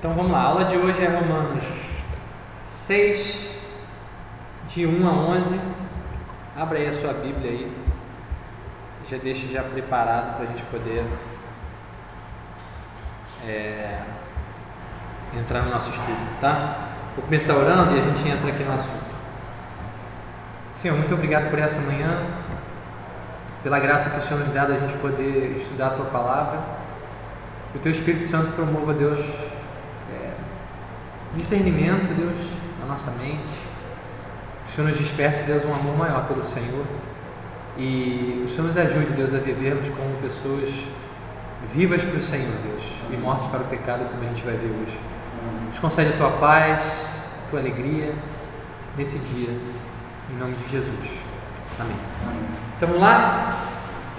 Então vamos lá, a aula de hoje é Romanos 6, de 1 a 11. Abra aí a sua Bíblia aí, já deixe já preparado para a gente poder entrar no nosso estudo, tá? Vou começar orando e a gente entra aqui no assunto. Senhor, muito obrigado por essa manhã, pela graça que o Senhor nos dá da gente poder estudar a Tua Palavra. Que o Teu Espírito Santo promova, Deus, discernimento, Deus, na nossa mente. O Senhor nos desperte, Deus, um amor maior pelo Senhor. E o Senhor nos ajude, Deus, a vivermos como pessoas vivas para o Senhor, Deus, e mortos para o pecado, como a gente vai ver hoje. Nos concede a Tua paz, a Tua alegria nesse dia, em nome de Jesus. Amém. Então vamos lá,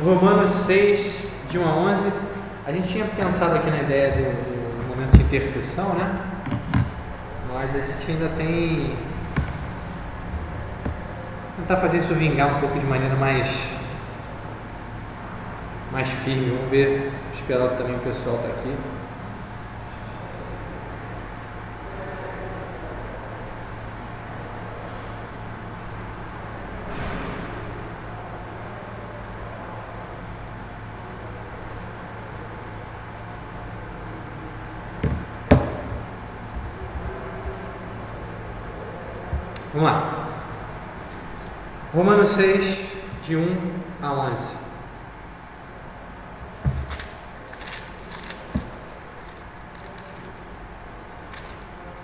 Romanos 6, de 1 a 11. A gente tinha pensado aqui na ideia do momento de intercessão, né? Mas a gente ainda tem... tentar fazer isso vingar um pouco de maneira mais firme. Vamos ver, esperar também o pessoal está aqui. Vamos lá. Romanos 6, de 1 a 11.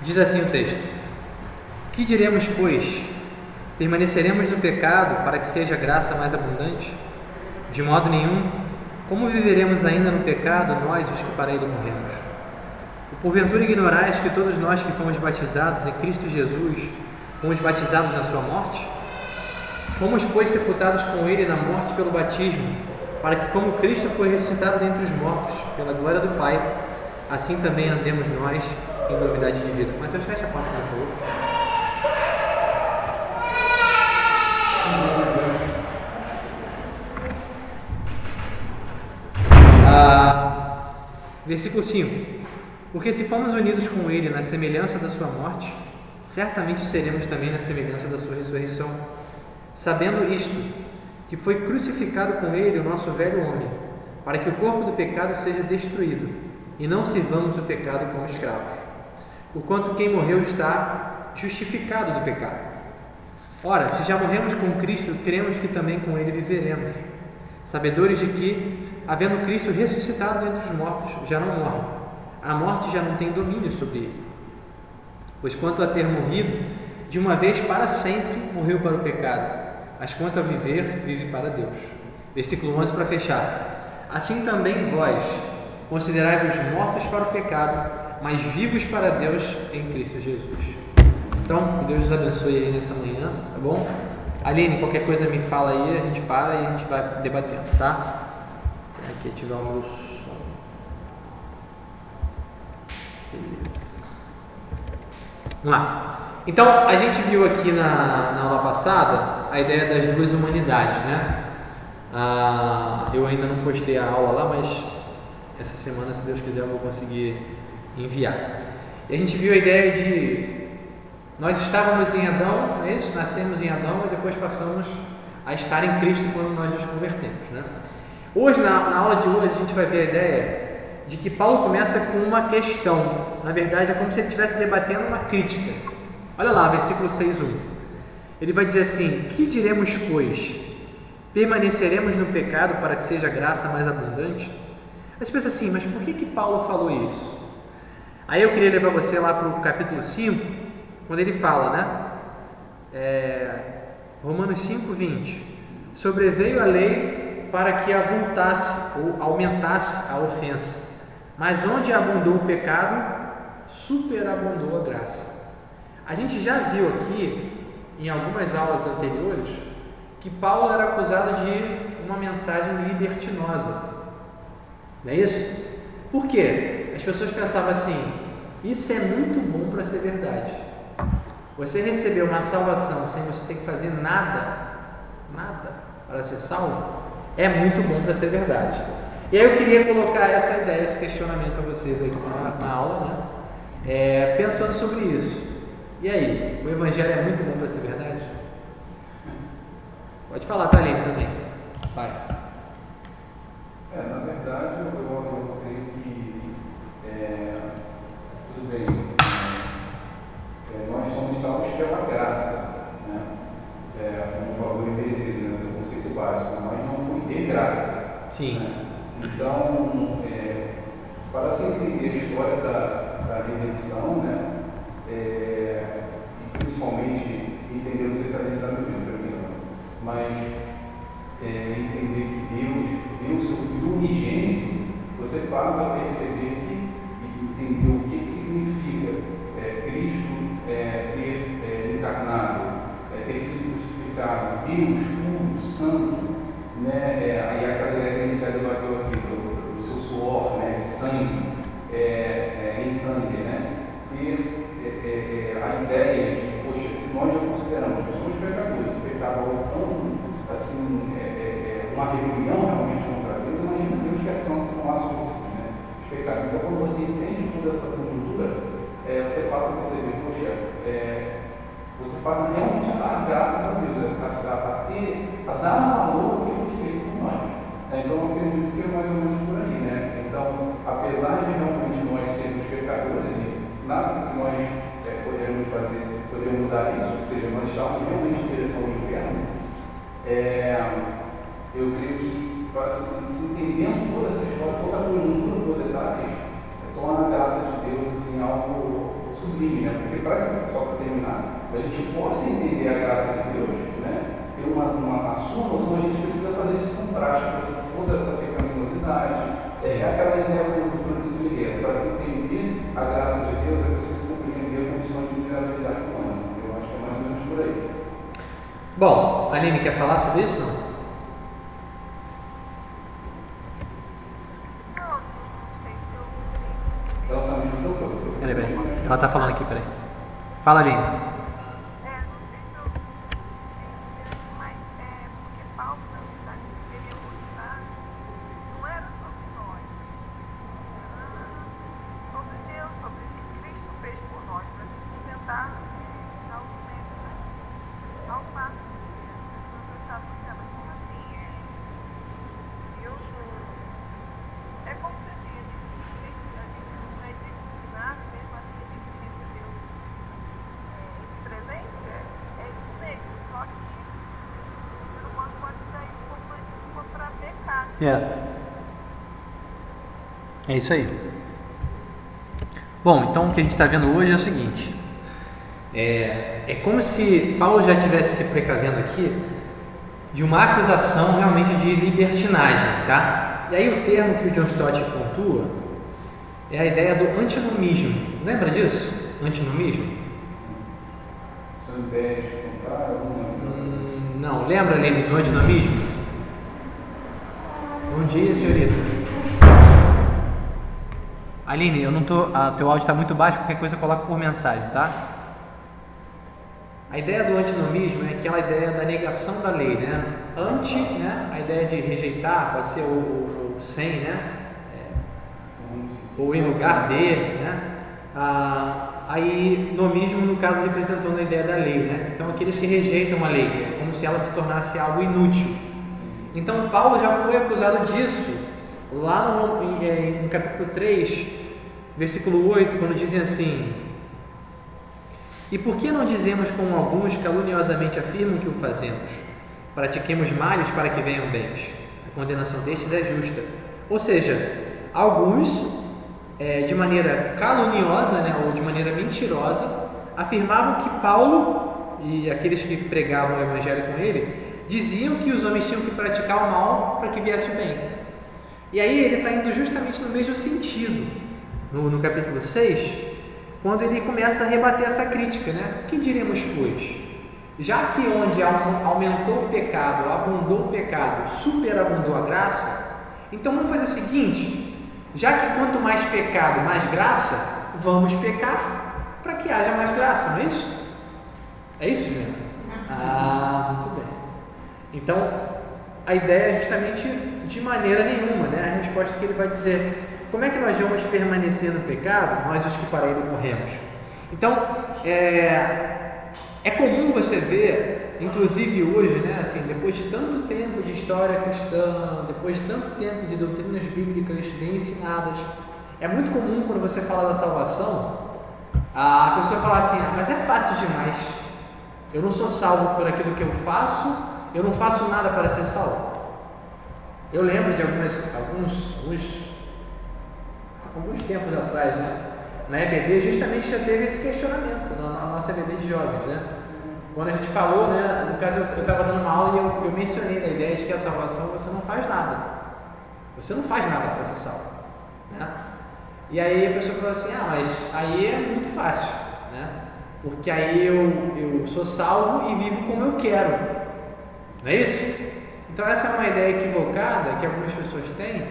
Diz assim o texto: Que diremos, pois? Permaneceremos no pecado para que seja graça mais abundante? De modo nenhum. Como viveremos ainda no pecado, nós, os que para ele morremos? Ou porventura ignorais que todos nós que fomos batizados em Cristo Jesus fomos batizados na sua morte? Fomos, pois, sepultados com ele na morte pelo batismo, para que, como Cristo foi ressuscitado dentre os mortos, pela glória do Pai, assim também andemos nós em novidade de vida. Mateus, fecha a porta, por favor. Versículo 5. Porque se fomos unidos com ele na semelhança da sua morte, certamente seremos também na semelhança da sua ressurreição, sabendo isto, que foi crucificado com ele o nosso velho homem, para que o corpo do pecado seja destruído, e não sirvamos o pecado como escravos. Porquanto quem morreu está justificado do pecado. Ora, se já morremos com Cristo, cremos que também com ele viveremos, sabedores de que, havendo Cristo ressuscitado dentre os mortos, já não morre. A morte já não tem domínio sobre ele. Pois quanto a ter morrido, de uma vez para sempre morreu para o pecado, mas quanto a viver, vive para Deus. Versículo 11 para fechar. Assim também vós, considerai-vos mortos para o pecado, mas vivos para Deus em Cristo Jesus. Então, que Deus nos abençoe aí nessa manhã, tá bom? Aline, qualquer coisa me fala aí, a gente para e a gente vai debatendo, tá? Tem aqui ativar o meu som. Beleza. Vamos lá. Então, a gente viu aqui na aula passada a ideia das duas humanidades, né? Eu ainda não postei a aula lá, mas essa semana, se Deus quiser, eu vou conseguir enviar. E a gente viu a ideia de nós estávamos em Adão, não é isso? Nascemos em Adão e depois passamos a estar em Cristo quando nós nos convertemos, né? Hoje, na aula de hoje, a gente vai ver a ideia de que Paulo começa com uma questão. Na verdade, é como se ele estivesse debatendo uma crítica. Olha lá, versículo 6:1. Ele vai dizer assim: Que diremos, pois? Permaneceremos no pecado para que seja graça mais abundante? Aí você pensa assim, mas por que Paulo falou isso? Aí eu queria levar você lá para o capítulo 5, quando ele fala, né? Romanos 5:20. Sobreveio a lei para que avultasse ou aumentasse a ofensa, mas onde abundou o pecado, superabundou a graça. A gente já viu aqui, em algumas aulas anteriores, que Paulo era acusado de uma mensagem libertinosa. Não é isso? Por quê? As pessoas pensavam assim: isso é muito bom para ser verdade. Você recebeu uma salvação sem você ter que fazer nada para ser salvo, é muito bom para ser verdade. E aí eu queria colocar essa ideia, esse questionamento a vocês aí na aula, né? pensando sobre isso. E aí, o Evangelho é muito bom para ser verdade? Pode falar, Thalene, também. Vai. Na verdade, eu creio que tudo bem, nós somos salvos pela graça, né? Um favor imerecido, nesse conceito básico, mas não foi de graça. Sim. Né? Então, para se entender a história da redenção, né? E principalmente entender, não sei se a gente está me ouvindo, mas entender que Deus deu o seu Filho unigênito, você passa a perceber que entender o que significa Cristo ter encarnado, ter sido crucificado, Deus puro, santo, né? Aí aquela ideia que a gente já debateu aqui, do seu suor, né? Sangue, em sangue, né? Ter a ideia de, poxa, se nós já consideramos que somos pecadores, o pecado é tão, assim, uma rebelião realmente contra Deus, imagina Deus que é santo não há sobre si, né? Os pecados. Então, quando você entende toda essa conjuntura, você passa a perceber, poxa, você passa realmente a dar graças a Deus, a dar valor ao que foi feito por nós. Então, eu acredito que é mais ou menos por aí, né? Então, apesar de realmente nós sermos pecadores, e nada que nós poderemos fazer, poderemos mudar isso, ou seja, nós estamos realmente em direção ao inferno, eu creio que, se entendendo toda essa história, toda a conjuntura por detalhes, torna a graça de Deus assim, algo sublime, né? Porque, só para terminar, a gente possa entender a graça de Deus, né? Ter a sua noção, a gente precisa fazer esse contraste com toda essa pecaminosidade. Aquela ideia do fruto de figueira. Para se entender a graça de Deus, é preciso compreender a condição de vulnerabilidade humana. Eu acho que é mais ou menos por aí. Bom, a Aline quer falar sobre isso? Não? Ela está me escutando? Peraí. Ela está falando aqui, peraí. Fala, Aline. É isso aí. Bom, então o que a gente está vendo hoje é o seguinte: é como se Paulo já estivesse se precavendo aqui de uma acusação realmente de libertinagem, tá? E aí o termo que o John Stott pontua é a ideia do antinomismo. Lembra disso? Antinomismo? Não, lembra, Aline, do antinomismo? Bom dia, senhorita. Aline, eu não tô, teu áudio está muito baixo, qualquer coisa coloca por mensagem, tá? A ideia do antinomismo é aquela ideia da negação da lei, né? Anti, né? A ideia de rejeitar, pode ser o sem, né? Ou em lugar de, né? Aí, nomismo, no caso, representando a ideia da lei, né? Então, aqueles que rejeitam a lei, é como se ela se tornasse algo inútil. Então, Paulo já foi acusado disso, lá no capítulo 3, versículo 8, quando dizem assim: e por que não dizemos como alguns caluniosamente afirmam que o fazemos? Pratiquemos males para que venham bens. A condenação destes é justa. Ou seja, alguns, de maneira caluniosa, né, ou de maneira mentirosa, afirmavam que Paulo e aqueles que pregavam o evangelho com ele diziam que os homens tinham que praticar o mal para que viesse o bem. E aí ele está indo justamente no mesmo sentido, no capítulo 6, quando ele começa a rebater essa crítica, né? Que diremos, pois? Já que onde aumentou o pecado, abundou o pecado, superabundou a graça, então vamos fazer o seguinte: já que quanto mais pecado, mais graça, vamos pecar para que haja mais graça, não é isso? É isso, Juliana? Muito bem. Então, a ideia é justamente de maneira nenhuma, né? A resposta que ele vai dizer: como é que nós vamos permanecer no pecado, nós os que para ele morremos? Então, é comum você ver, inclusive hoje, né, assim, depois de tanto tempo de história cristã, depois de tanto tempo de doutrinas bíblicas bem ensinadas, é muito comum quando você fala da salvação, a pessoa falar assim, mas é fácil demais, eu não sou salvo por aquilo que eu faço, eu não faço nada para ser salvo. Eu lembro de alguns tempos atrás, né, na EBD, justamente já teve esse questionamento, na nossa EBD de jovens, né? Quando a gente falou, né, no caso eu estava dando uma aula e eu mencionei a ideia de que a salvação você não faz nada. Você não faz nada para ser salvo, né? E aí a pessoa falou assim, mas aí é muito fácil, né? Porque aí eu sou salvo e vivo como eu quero, não é isso? Então essa é uma ideia equivocada que algumas pessoas têm,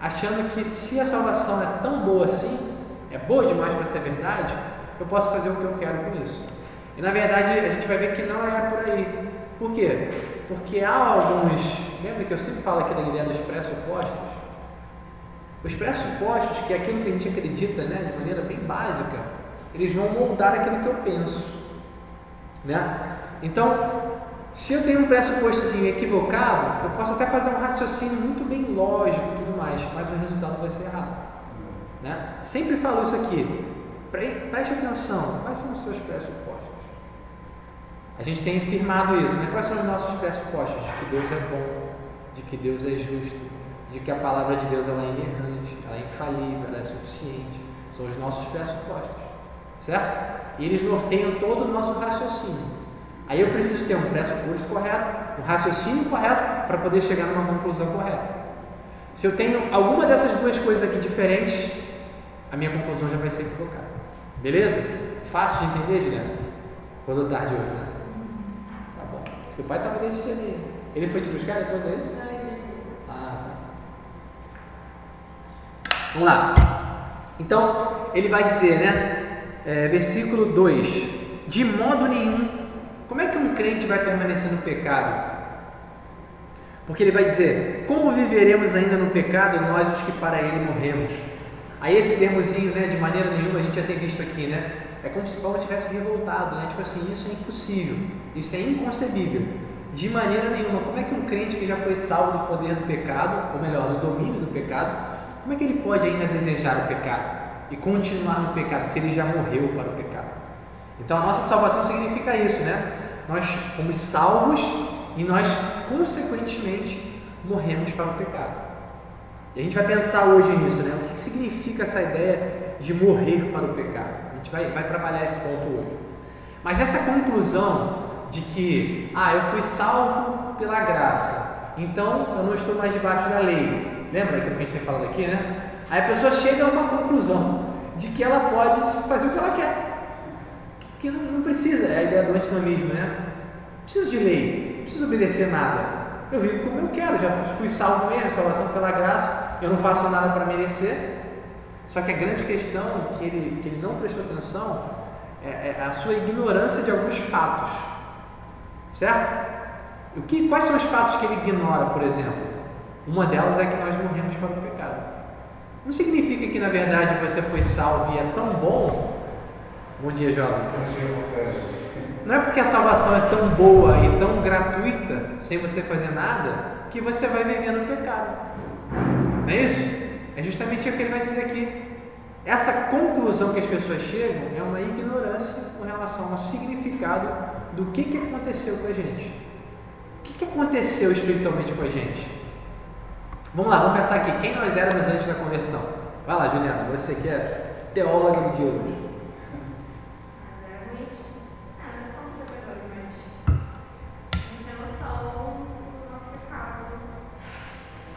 achando que se a salvação é tão boa assim, é boa demais para ser verdade, eu posso fazer o que eu quero com isso. E na verdade a gente vai ver que não é por aí. Por quê? Porque há alguns, lembra que eu sempre falo aqui da ideia dos pressupostos? Os pressupostos, que é aquilo que a gente acredita, né, de maneira bem básica, eles vão moldar aquilo que eu penso, né? Então, se eu tenho um pressuposto assim, equivocado, eu posso até fazer um raciocínio muito bem lógico e tudo mais, mas o resultado vai ser errado, né? Sempre falo isso aqui, preste atenção, quais são os seus pressupostos? A gente tem firmado isso, né? Quais são os nossos pressupostos? De que Deus é bom, de que Deus é justo, de que a palavra de Deus ela é inerrante, ela é infalível, ela é suficiente. São os nossos pressupostos, certo? E eles norteiam todo o nosso raciocínio. Aí eu preciso ter um pressuposto correto, um raciocínio correto, para poder chegar numa conclusão correta. Se eu tenho alguma dessas duas coisas aqui diferentes, a minha conclusão já vai ser equivocada. Beleza? Fácil de entender, Juliana? Acordou tarde hoje, né? Tá bom. Seu pai estava desde cedo. Ele foi te buscar depois, é isso? Vamos lá. Então, ele vai dizer, né? Versículo 2: de modo nenhum. Como é que um crente vai permanecer no pecado? Porque ele vai dizer, como viveremos ainda no pecado, nós os que para ele morremos? Aí esse termozinho, né, de maneira nenhuma, a gente já tem visto aqui, né? É como se Paulo tivesse revoltado, né? Tipo assim, isso é impossível, isso é inconcebível. De maneira nenhuma. Como é que um crente que já foi salvo do poder do pecado, ou melhor, do domínio do pecado, como é que ele pode ainda desejar o pecado e continuar no pecado, se ele já morreu para o pecado? Então a nossa salvação significa isso, né? Nós fomos salvos e nós, consequentemente, morremos para o pecado. E a gente vai pensar hoje nisso, né? O que significa essa ideia de morrer para o pecado? A gente vai trabalhar esse ponto hoje. Mas essa conclusão de que, eu fui salvo pela graça, então eu não estou mais debaixo da lei. Lembra daquilo que a gente tem falado aqui, né? Aí a pessoa chega a uma conclusão de que ela pode fazer o que ela quer. Que não precisa, é a ideia do antinomismo, né? Não preciso de lei, não preciso obedecer nada. Eu vivo como eu quero, já fui salvo mesmo, salvação pela graça, eu não faço nada para merecer. Só que a grande questão que ele não prestou atenção é a sua ignorância de alguns fatos. Certo? Quais são os fatos que ele ignora, por exemplo? Uma delas é que nós morremos para o pecado. Não significa que na verdade você foi salvo e é tão bom. Bom dia, jovem. Não é porque a salvação é tão boa e tão gratuita, sem você fazer nada, que você vai viver no pecado. Não é isso? É justamente o que ele vai dizer aqui. Essa conclusão que as pessoas chegam é uma ignorância com relação ao significado do que aconteceu com a gente. O que aconteceu espiritualmente com a gente? Vamos lá, vamos pensar aqui. Quem nós éramos antes da conversão? Vai lá, Juliana, você que é teóloga do dia hoje.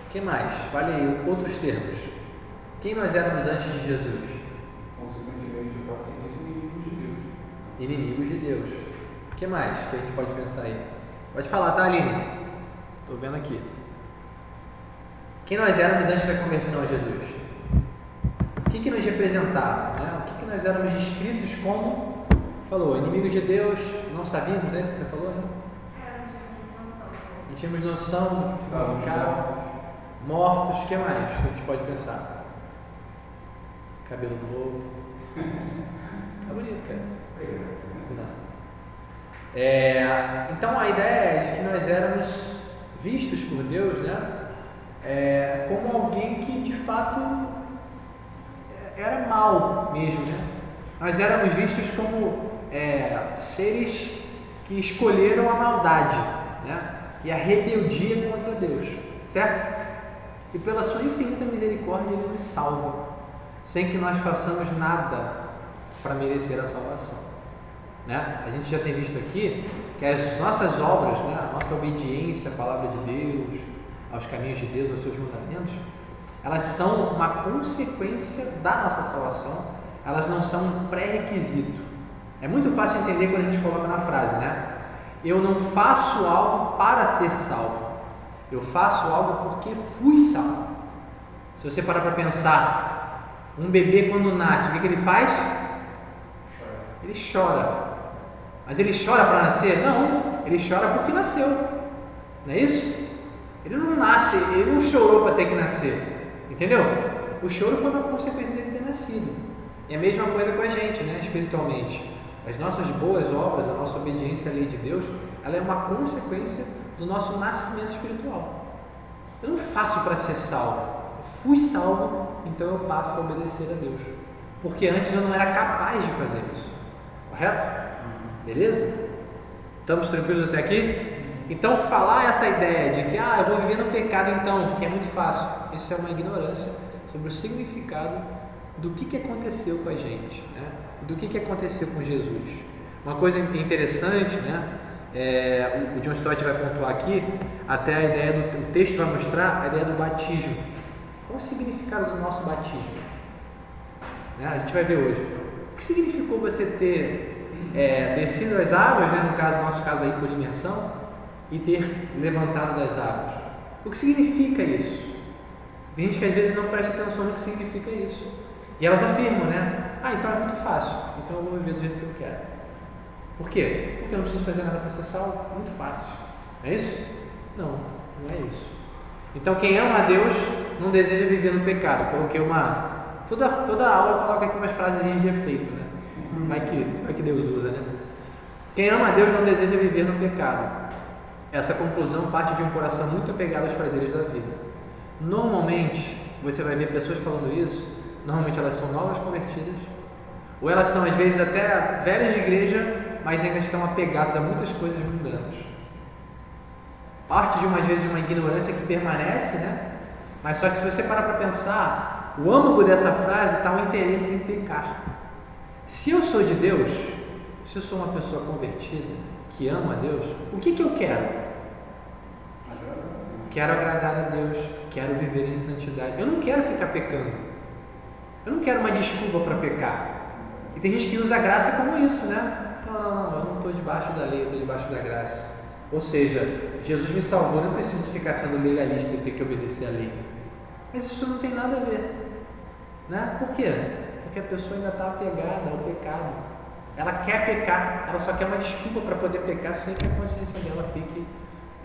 O que mais? Fale aí outros termos. Quem nós éramos antes de Jesus? Consequentemente, inimigos de Deus. Inimigos de Deus. O que mais que a gente pode pensar aí? Pode falar, tá, Aline? Estou vendo aqui. Quem nós éramos antes da conversão a Jesus? O que nos representava? Né? O que nós éramos descritos como? Falou, inimigos de Deus, não sabíamos, né? Isso que você falou, né? Não tínhamos noção do que significava. Mortos, o que mais a gente pode pensar? cabelo novo. Tá bonito, cara. Então a ideia é de que nós éramos vistos por Deus, né? Como alguém que de fato era mal mesmo, né? Nós éramos vistos como seres que escolheram a maldade, né? E a rebeldia contra Deus, certo? E pela sua infinita misericórdia Ele nos salva, sem que nós façamos nada para merecer a salvação, né? A gente já tem visto aqui que as nossas obras, né? A nossa obediência à palavra de Deus, aos caminhos de Deus, aos seus mandamentos, elas são uma consequência da nossa salvação, elas não são um pré-requisito. É muito fácil entender quando a gente coloca na frase, né? Eu não faço algo para ser salvo, eu faço algo porque fui salvo. Se você parar para pensar, um bebê quando nasce, o que ele faz? Ele chora. Mas ele chora para nascer? Não, ele chora porque nasceu. Não é isso? Ele não nasce, ele não chorou para ter que nascer. Entendeu? O choro foi uma consequência dele ter nascido. E a mesma coisa com a gente, né? Espiritualmente. As nossas boas obras, a nossa obediência à lei de Deus, ela é uma consequência do nosso nascimento espiritual. Eu não faço para ser salvo. Eu fui salvo, então eu passo a obedecer a Deus. Porque antes eu não era capaz de fazer isso. Correto? Beleza? Estamos tranquilos até aqui? Então falar essa ideia de que eu vou viver no pecado então, porque é muito fácil, isso é uma ignorância sobre o significado do que aconteceu com a gente, né? Do que aconteceu com Jesus. Uma coisa interessante, né? O John Stott vai pontuar aqui, até a ideia do texto vai mostrar a ideia do batismo. Qual o significado do nosso batismo? Né? A gente vai ver hoje. O que significou você ter descido as águas, né? No nosso caso aí por imersão, e ter levantado das águas? O que significa isso? Tem gente que às vezes não presta atenção no que significa isso. E elas afirmam, né? Então é muito fácil, então eu vou viver do jeito que eu quero. Por quê? Porque eu não preciso fazer nada para ser salvo. Muito fácil. É isso? Não, não é isso. Então quem ama a Deus não deseja viver no pecado. Eu coloquei toda aula eu coloco aqui umas frases de efeito, né? Vai que Deus usa, né? Quem ama a Deus não deseja viver no pecado. Essa conclusão parte de um coração muito apegado aos prazeres da vida. Normalmente, você vai ver pessoas falando isso, normalmente elas são novas convertidas, ou elas são às vezes até velhas de igreja, mas ainda estão apegadas a muitas coisas mundanas. Parte de às vezes de uma ignorância que permanece, né? Mas só que se você parar para pensar, o âmago dessa frase está o interesse em pecar. Se eu sou de Deus, se eu sou uma pessoa convertida, que ama a Deus, o que eu quero? Quero agradar a Deus, quero viver em santidade. Eu não quero ficar pecando. Eu não quero uma desculpa para pecar. E tem gente que usa a graça como isso, né? Não, eu não estou debaixo da lei, eu estou debaixo da graça. Ou seja, Jesus me salvou, eu não preciso ficar sendo legalista e ter que obedecer a lei. Mas isso não tem nada a ver, né? Por quê? Porque a pessoa ainda está apegada ao pecado. Ela quer pecar, ela só quer uma desculpa para poder pecar sem que a consciência dela fique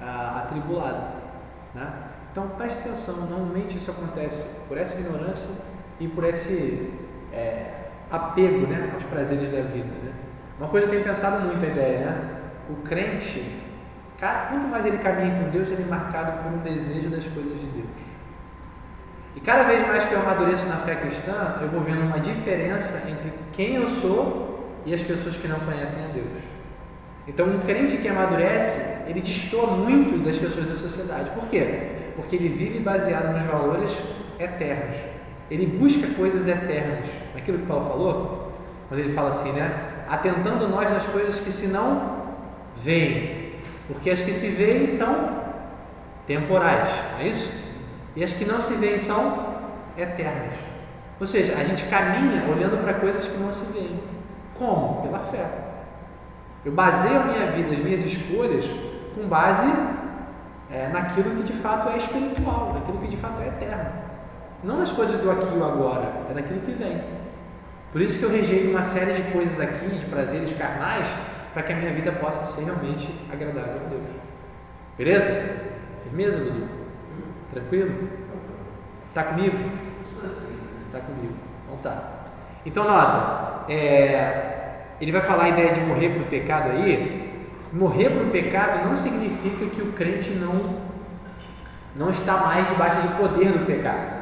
atribulada, né? Então preste atenção, normalmente isso acontece por essa ignorância e por esse apego, né, aos prazeres da vida, né? Uma coisa eu tenho pensado muito a ideia, né? O crente, quanto mais ele caminha com Deus, ele é marcado por um desejo das coisas de Deus. E cada vez mais que eu amadureço na fé cristã, eu vou vendo uma diferença entre quem eu sou e as pessoas que não conhecem a Deus. Então, um crente que amadurece, ele destoa muito das pessoas da sociedade. Por quê? Porque ele vive baseado nos valores eternos. Ele busca coisas eternas. Aquilo que Paulo falou, quando ele fala assim, né? Atentando nós nas coisas que se não veem. Porque as que se veem são temporais, não é isso? E as que não se veem são eternas. Ou seja, a gente caminha olhando para coisas que não se veem. Como? Pela fé. Eu baseio a minha vida, as minhas escolhas, com base naquilo que de fato é espiritual, naquilo que de fato é eterno. Não nas coisas do aqui e o agora, é naquilo que vem. Por isso que eu rejeito uma série de coisas aqui, de prazeres carnais, para que a minha vida possa ser realmente agradável a Deus. Beleza? Firmeza, Dudu? Tranquilo? Está comigo? Está comigo. Então tá. Então nota, ele vai falar a ideia de morrer para o pecado aí. Morrer para o pecado não significa que o crente não está mais debaixo do poder do pecado.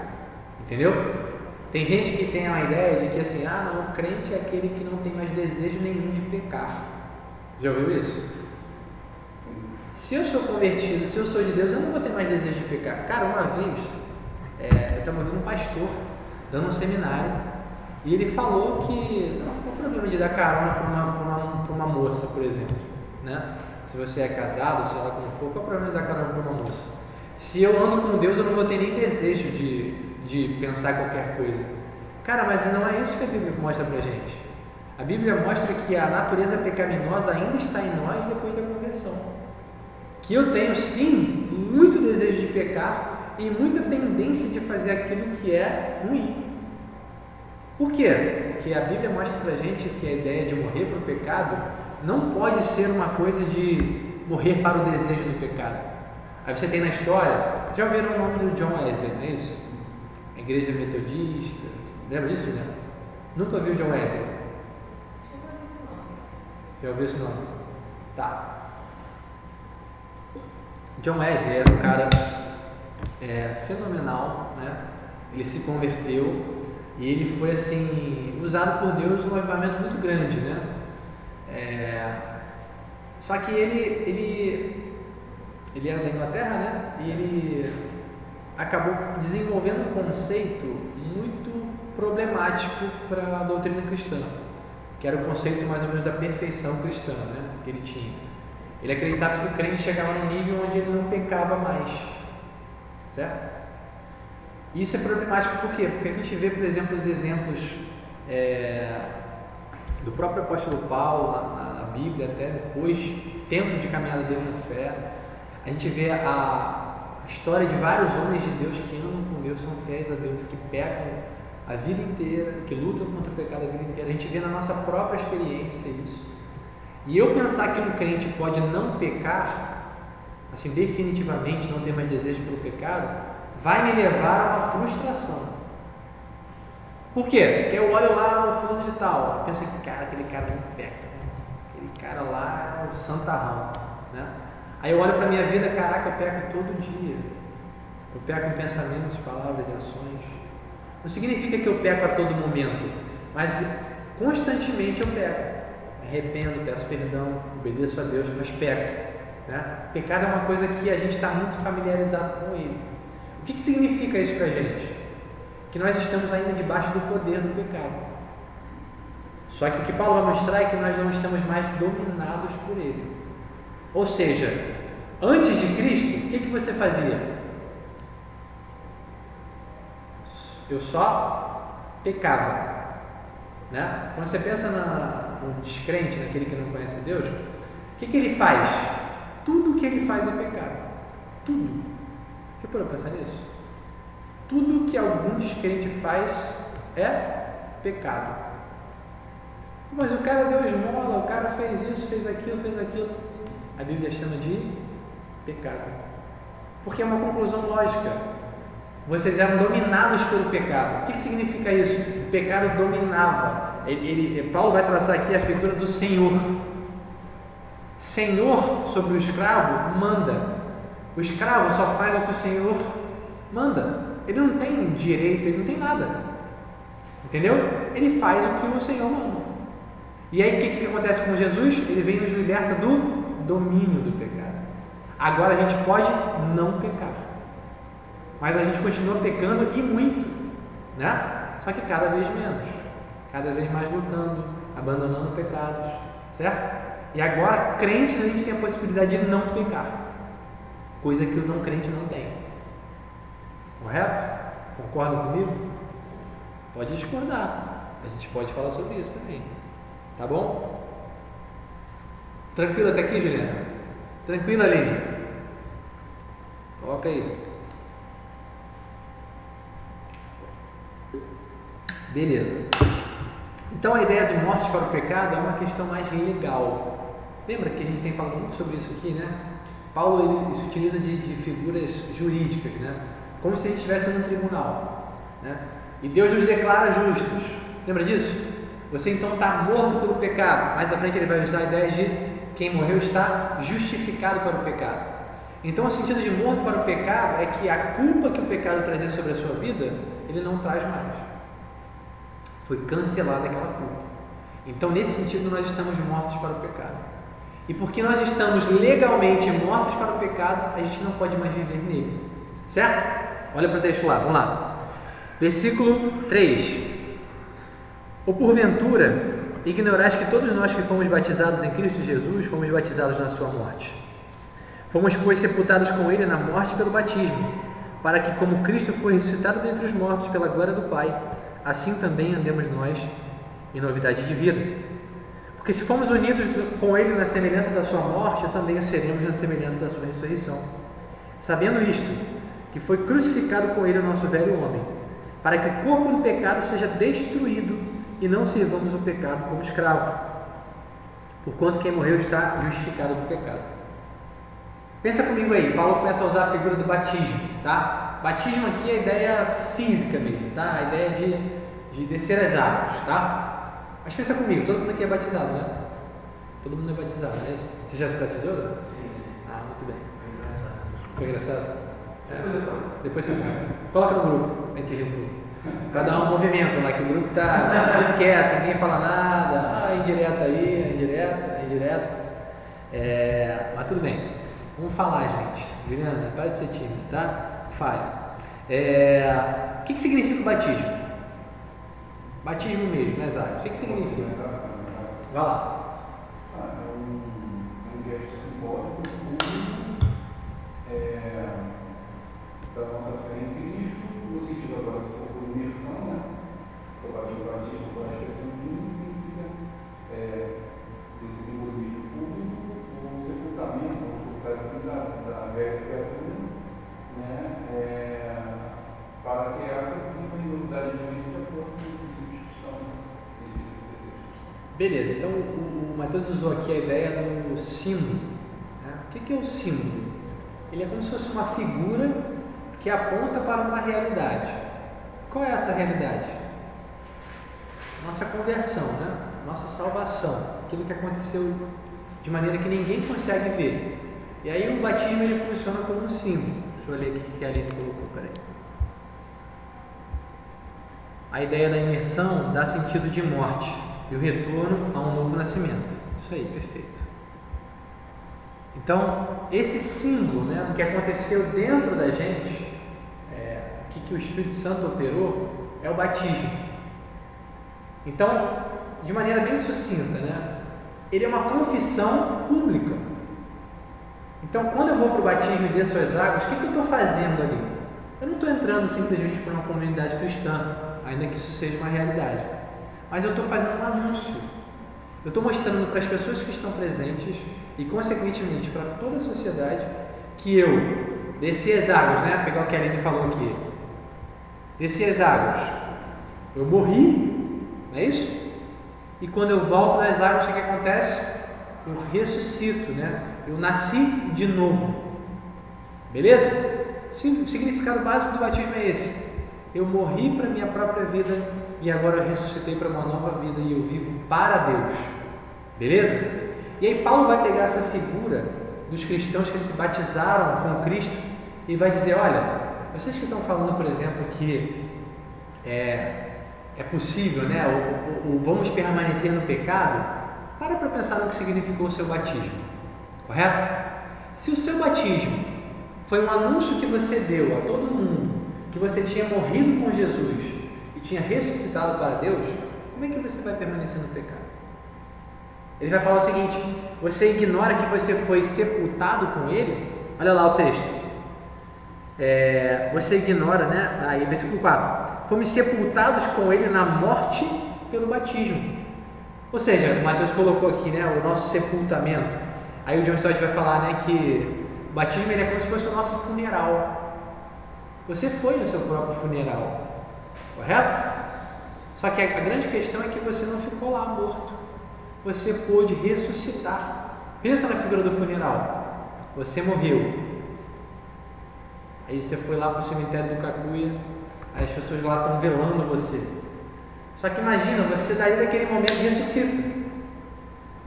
Entendeu? Tem gente que tem a ideia de que assim, não, o crente é aquele que não tem mais desejo nenhum de pecar. Já ouviu isso? Se eu sou convertido, se eu sou de Deus, eu não vou ter mais desejo de pecar. Cara, uma vez, eu estava ouvindo um pastor dando um seminário e ele falou que não tem problema de dar carona para uma moça, por exemplo, né? Se você é casado, seja lá como for, qual é o problema de dar carona para uma moça? Se eu ando com Deus, eu não vou ter nem desejo de pensar qualquer coisa. Cara, mas não é isso que a Bíblia mostra pra gente. A Bíblia mostra que a natureza pecaminosa ainda está em nós depois da conversão. Que eu tenho sim muito desejo de pecar e muita tendência de fazer aquilo que é ruim. Por quê? Porque a Bíblia mostra pra gente que a ideia de morrer para o pecado não pode ser uma coisa de morrer para o desejo do pecado. Aí você tem na história, já ouviram o nome do John Wesley, não é isso? A igreja metodista, lembra disso, né? Nunca ouviu o John Wesley? Já ouviu esse nome? Tá. John Wesley era um cara fenomenal, né? Ele se converteu e ele foi assim usado por Deus num avivamento muito grande, né? Só que ele era da Inglaterra, né? E ele acabou desenvolvendo um conceito muito problemático para a doutrina cristã, que era o conceito mais ou menos da perfeição cristã, né? Que ele tinha. Ele acreditava que o crente chegava num nível onde ele não pecava mais, certo? Isso é problemático por quê? Porque a gente vê, por exemplo, os exemplos do próprio apóstolo Paulo na Bíblia, até depois de tempo de caminhada dele na fé. A gente vê a história de vários homens de Deus que andam com Deus, são fiéis a Deus, que pecam a vida inteira, que lutam contra o pecado a vida inteira. A gente vê na nossa própria experiência isso. E eu pensar que um crente pode não pecar, assim, definitivamente não ter mais desejo pelo pecado, vai me levar a uma frustração. Por quê? Porque eu olho lá o fulano de tal, eu penso que, cara, aquele cara não peca, né? Aquele cara lá é o santarrão, né? Aí eu olho para a minha vida, caraca, eu peco todo dia. Eu peco em pensamentos, palavras e ações. Não significa que eu peco a todo momento, mas constantemente eu peco. Me arrependo, peço perdão, obedeço a Deus, mas peco, né? Pecado é uma coisa que a gente está muito familiarizado com ele. O que significa isso para a gente? Que nós estamos ainda debaixo do poder do pecado. Só que o que Paulo vai mostrar é que nós não estamos mais dominados por ele. Ou seja, antes de Cristo, o que você fazia? Eu só pecava, né? Quando você pensa no descrente, naquele que não conhece Deus, o que ele faz? Tudo o que ele faz é pecado. Tudo. Já parou para pensar nisso? Tudo que algum descrente faz é pecado. Mas o cara deu esmola, o cara fez isso, fez aquilo. A Bíblia chama de pecado. Porque é uma conclusão lógica. Vocês eram dominados pelo pecado. O que significa isso? O pecado dominava. Paulo vai traçar aqui a figura do Senhor. Senhor sobre o escravo manda. O escravo só faz o que o Senhor manda. Ele não tem direito, ele não tem nada. Entendeu? Ele faz o que o Senhor manda. E aí o que acontece com Jesus? Ele vem e nos liberta do domínio do pecado. Agora a gente pode não pecar, mas a gente continua pecando e muito, né? Só que cada vez menos, cada vez mais lutando, abandonando pecados, certo? E agora, crentes, a gente tem a possibilidade de não pecar, coisa que o não crente não tem. Correto? Concorda comigo? Pode discordar, a gente pode falar sobre isso também, tá bom? Tranquilo até aqui, Juliana? Tranquilo, Aline? Coloca aí. Beleza. Então a ideia de morte para o pecado é uma questão mais legal. Lembra que a gente tem falado muito sobre isso aqui, né? Paulo ele se utiliza de figuras jurídicas, né? Como se a gente estivesse num tribunal, né? E Deus nos declara justos. Lembra disso? Você então está morto pelo pecado. Mais à frente ele vai usar a ideia de quem morreu está justificado para o pecado. Então o sentido de morto para o pecado é que a culpa que o pecado trazia sobre a sua vida, ele não traz mais. Foi cancelada aquela culpa. Então nesse sentido nós estamos mortos para o pecado. E porque nós estamos legalmente mortos para o pecado, a gente não pode mais viver nele. Certo? Olha para o texto lá, vamos lá. Versículo 3. Ou porventura, ignorais que todos nós que fomos batizados em Cristo Jesus, fomos batizados na sua morte. Fomos, pois, sepultados com ele na morte pelo batismo, para que, como Cristo foi ressuscitado dentre os mortos pela glória do Pai, assim também andemos nós em novidade de vida. Porque se fomos unidos com ele na semelhança da sua morte, também o seremos na semelhança da sua ressurreição. Sabendo isto, que foi crucificado com ele o nosso velho homem, para que o corpo do pecado seja destruído e não sirvamos o pecado como escravo, porquanto quem morreu está justificado do pecado. Pensa comigo aí, Paulo começa a usar a figura do batismo, tá? Batismo aqui é a ideia física mesmo, tá? A ideia de descer as águas, tá? Mas pensa comigo, todo mundo aqui é batizado, né? Todo mundo é batizado, não é isso? Você já se batizou? Né? Sim. Ah, muito bem. Foi engraçado. Foi engraçado? Depois você coloca no grupo, a gente ri no grupo. Para dar um movimento lá, que o grupo tá muito quieto, ninguém fala nada, indireta aí, indireta. Mas tudo bem. Vamos falar, gente. Juliana, para de ser tímido, tá? Fale. O que significa o batismo? Batismo mesmo, né, Zago? O que significa? Vai lá. É um gesto simbólico, da nossa fé em Cristo, no sentido agora, se for por imersão, né? O batismo por expressão física significa desse simbolismo público, o sepultamento, da velha criatura, né, para que essa viva em novidade de vida de acordo com os princípios que estão nesse texto. Beleza, então o Mateus usou aqui a ideia do símbolo. Né? O que é o símbolo? Ele é como se fosse uma figura que aponta para uma realidade. Qual é essa realidade? Nossa conversão, né? Nossa salvação, aquilo que aconteceu de maneira que ninguém consegue ver. E aí o batismo ele funciona como um símbolo. Deixa eu ler aqui o que a Aline colocou, peraí. A ideia da imersão dá sentido de morte e o retorno a um novo nascimento. Isso aí, perfeito. Então, esse símbolo, né, do que aconteceu dentro da gente, que o Espírito Santo operou, é o batismo. Então, de maneira bem sucinta, né, ele é uma confissão pública. Então, quando eu vou para o batismo e desço as águas, o que eu estou fazendo ali? Eu não estou entrando simplesmente para uma comunidade cristã, ainda que isso seja uma realidade, mas eu estou fazendo um anúncio. Eu estou mostrando para as pessoas que estão presentes e, consequentemente, para toda a sociedade que eu desci as águas, né? Pegar o que a Aline falou aqui. Desci as águas. Eu morri, não é isso? E quando eu volto nas águas, o que acontece? Eu ressuscito, né? Eu nasci de novo. Beleza? Sim, o significado básico do batismo é esse. Eu morri para a minha própria vida e agora eu ressuscitei para uma nova vida e eu vivo para Deus. Beleza? E aí Paulo vai pegar essa figura dos cristãos que se batizaram com Cristo e vai dizer, olha, vocês que estão falando, por exemplo, que é possível, né? Ou vamos permanecer no pecado, para pensar no que significou o seu batismo, correto? Se o seu batismo foi um anúncio que você deu a todo mundo, que você tinha morrido com Jesus e tinha ressuscitado para Deus, como é que você vai permanecer no pecado? Ele vai falar o seguinte, você ignora que você foi sepultado com Ele? Olha lá o texto. Você ignora, né? Aí, versículo 4. Fomos sepultados com Ele na morte pelo batismo. Ou seja, o Mateus colocou aqui, né, o nosso sepultamento. Aí o John Stott vai falar, né, que o batismo ele é como se fosse o nosso funeral. Você foi no seu próprio funeral, correto? Só que a grande questão é que você não ficou lá morto. Você pôde ressuscitar. Pensa na figura do funeral. Você morreu. Aí você foi lá para o cemitério do Cacuia. Aí as pessoas lá estão velando você. Só que imagina, você daí naquele momento ressuscita.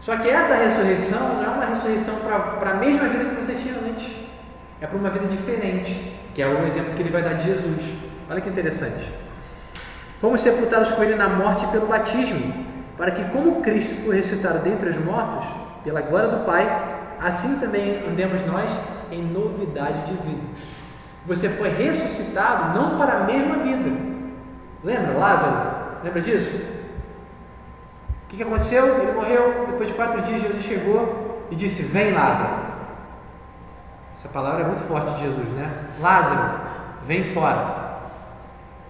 Só que essa ressurreição não é uma ressurreição para a mesma vida que você tinha antes. É para uma vida diferente, que é o exemplo que ele vai dar de Jesus. Olha que interessante. Fomos sepultados com ele na morte pelo batismo, para que, como Cristo foi ressuscitado dentre os mortos, pela glória do Pai, assim também andemos nós em novidade de vida. Você foi ressuscitado não para a mesma vida. Lembra Lázaro? Lembra disso? O que aconteceu? Ele morreu, depois de 4 dias Jesus chegou e disse: vem Lázaro. Essa palavra é muito forte de Jesus, né? Lázaro, vem fora.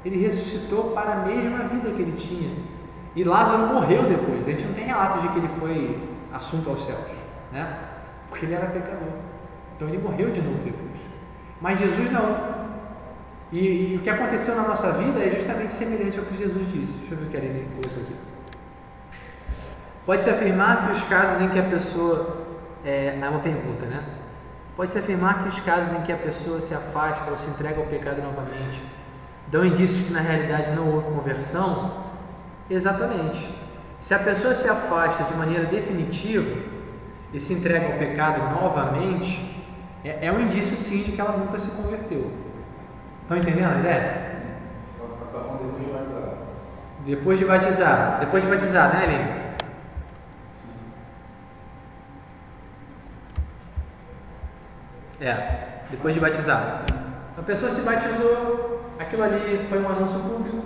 Ele ressuscitou para a mesma vida que ele tinha. E Lázaro morreu depois. A gente não tem relatos de que ele foi assunto aos céus, né? Porque ele era pecador. Então ele morreu de novo depois. Mas Jesus não. E o que aconteceu na nossa vida é justamente semelhante ao que Jesus disse. Deixa eu ver o que a Aline colocou aqui. Pode-se afirmar que os casos em que a pessoa... É uma pergunta, né? Pode-se afirmar que os casos em que a pessoa se afasta ou se entrega ao pecado novamente dão indícios que na realidade não houve conversão? Exatamente. Se a pessoa se afasta de maneira definitiva e se entrega ao pecado novamente, é um indício sim de que ela nunca se converteu. Estão entendendo a ideia? Depois de batizar. Depois de batizar, né, Aline? Depois de batizar. A pessoa se batizou, aquilo ali foi um anúncio público,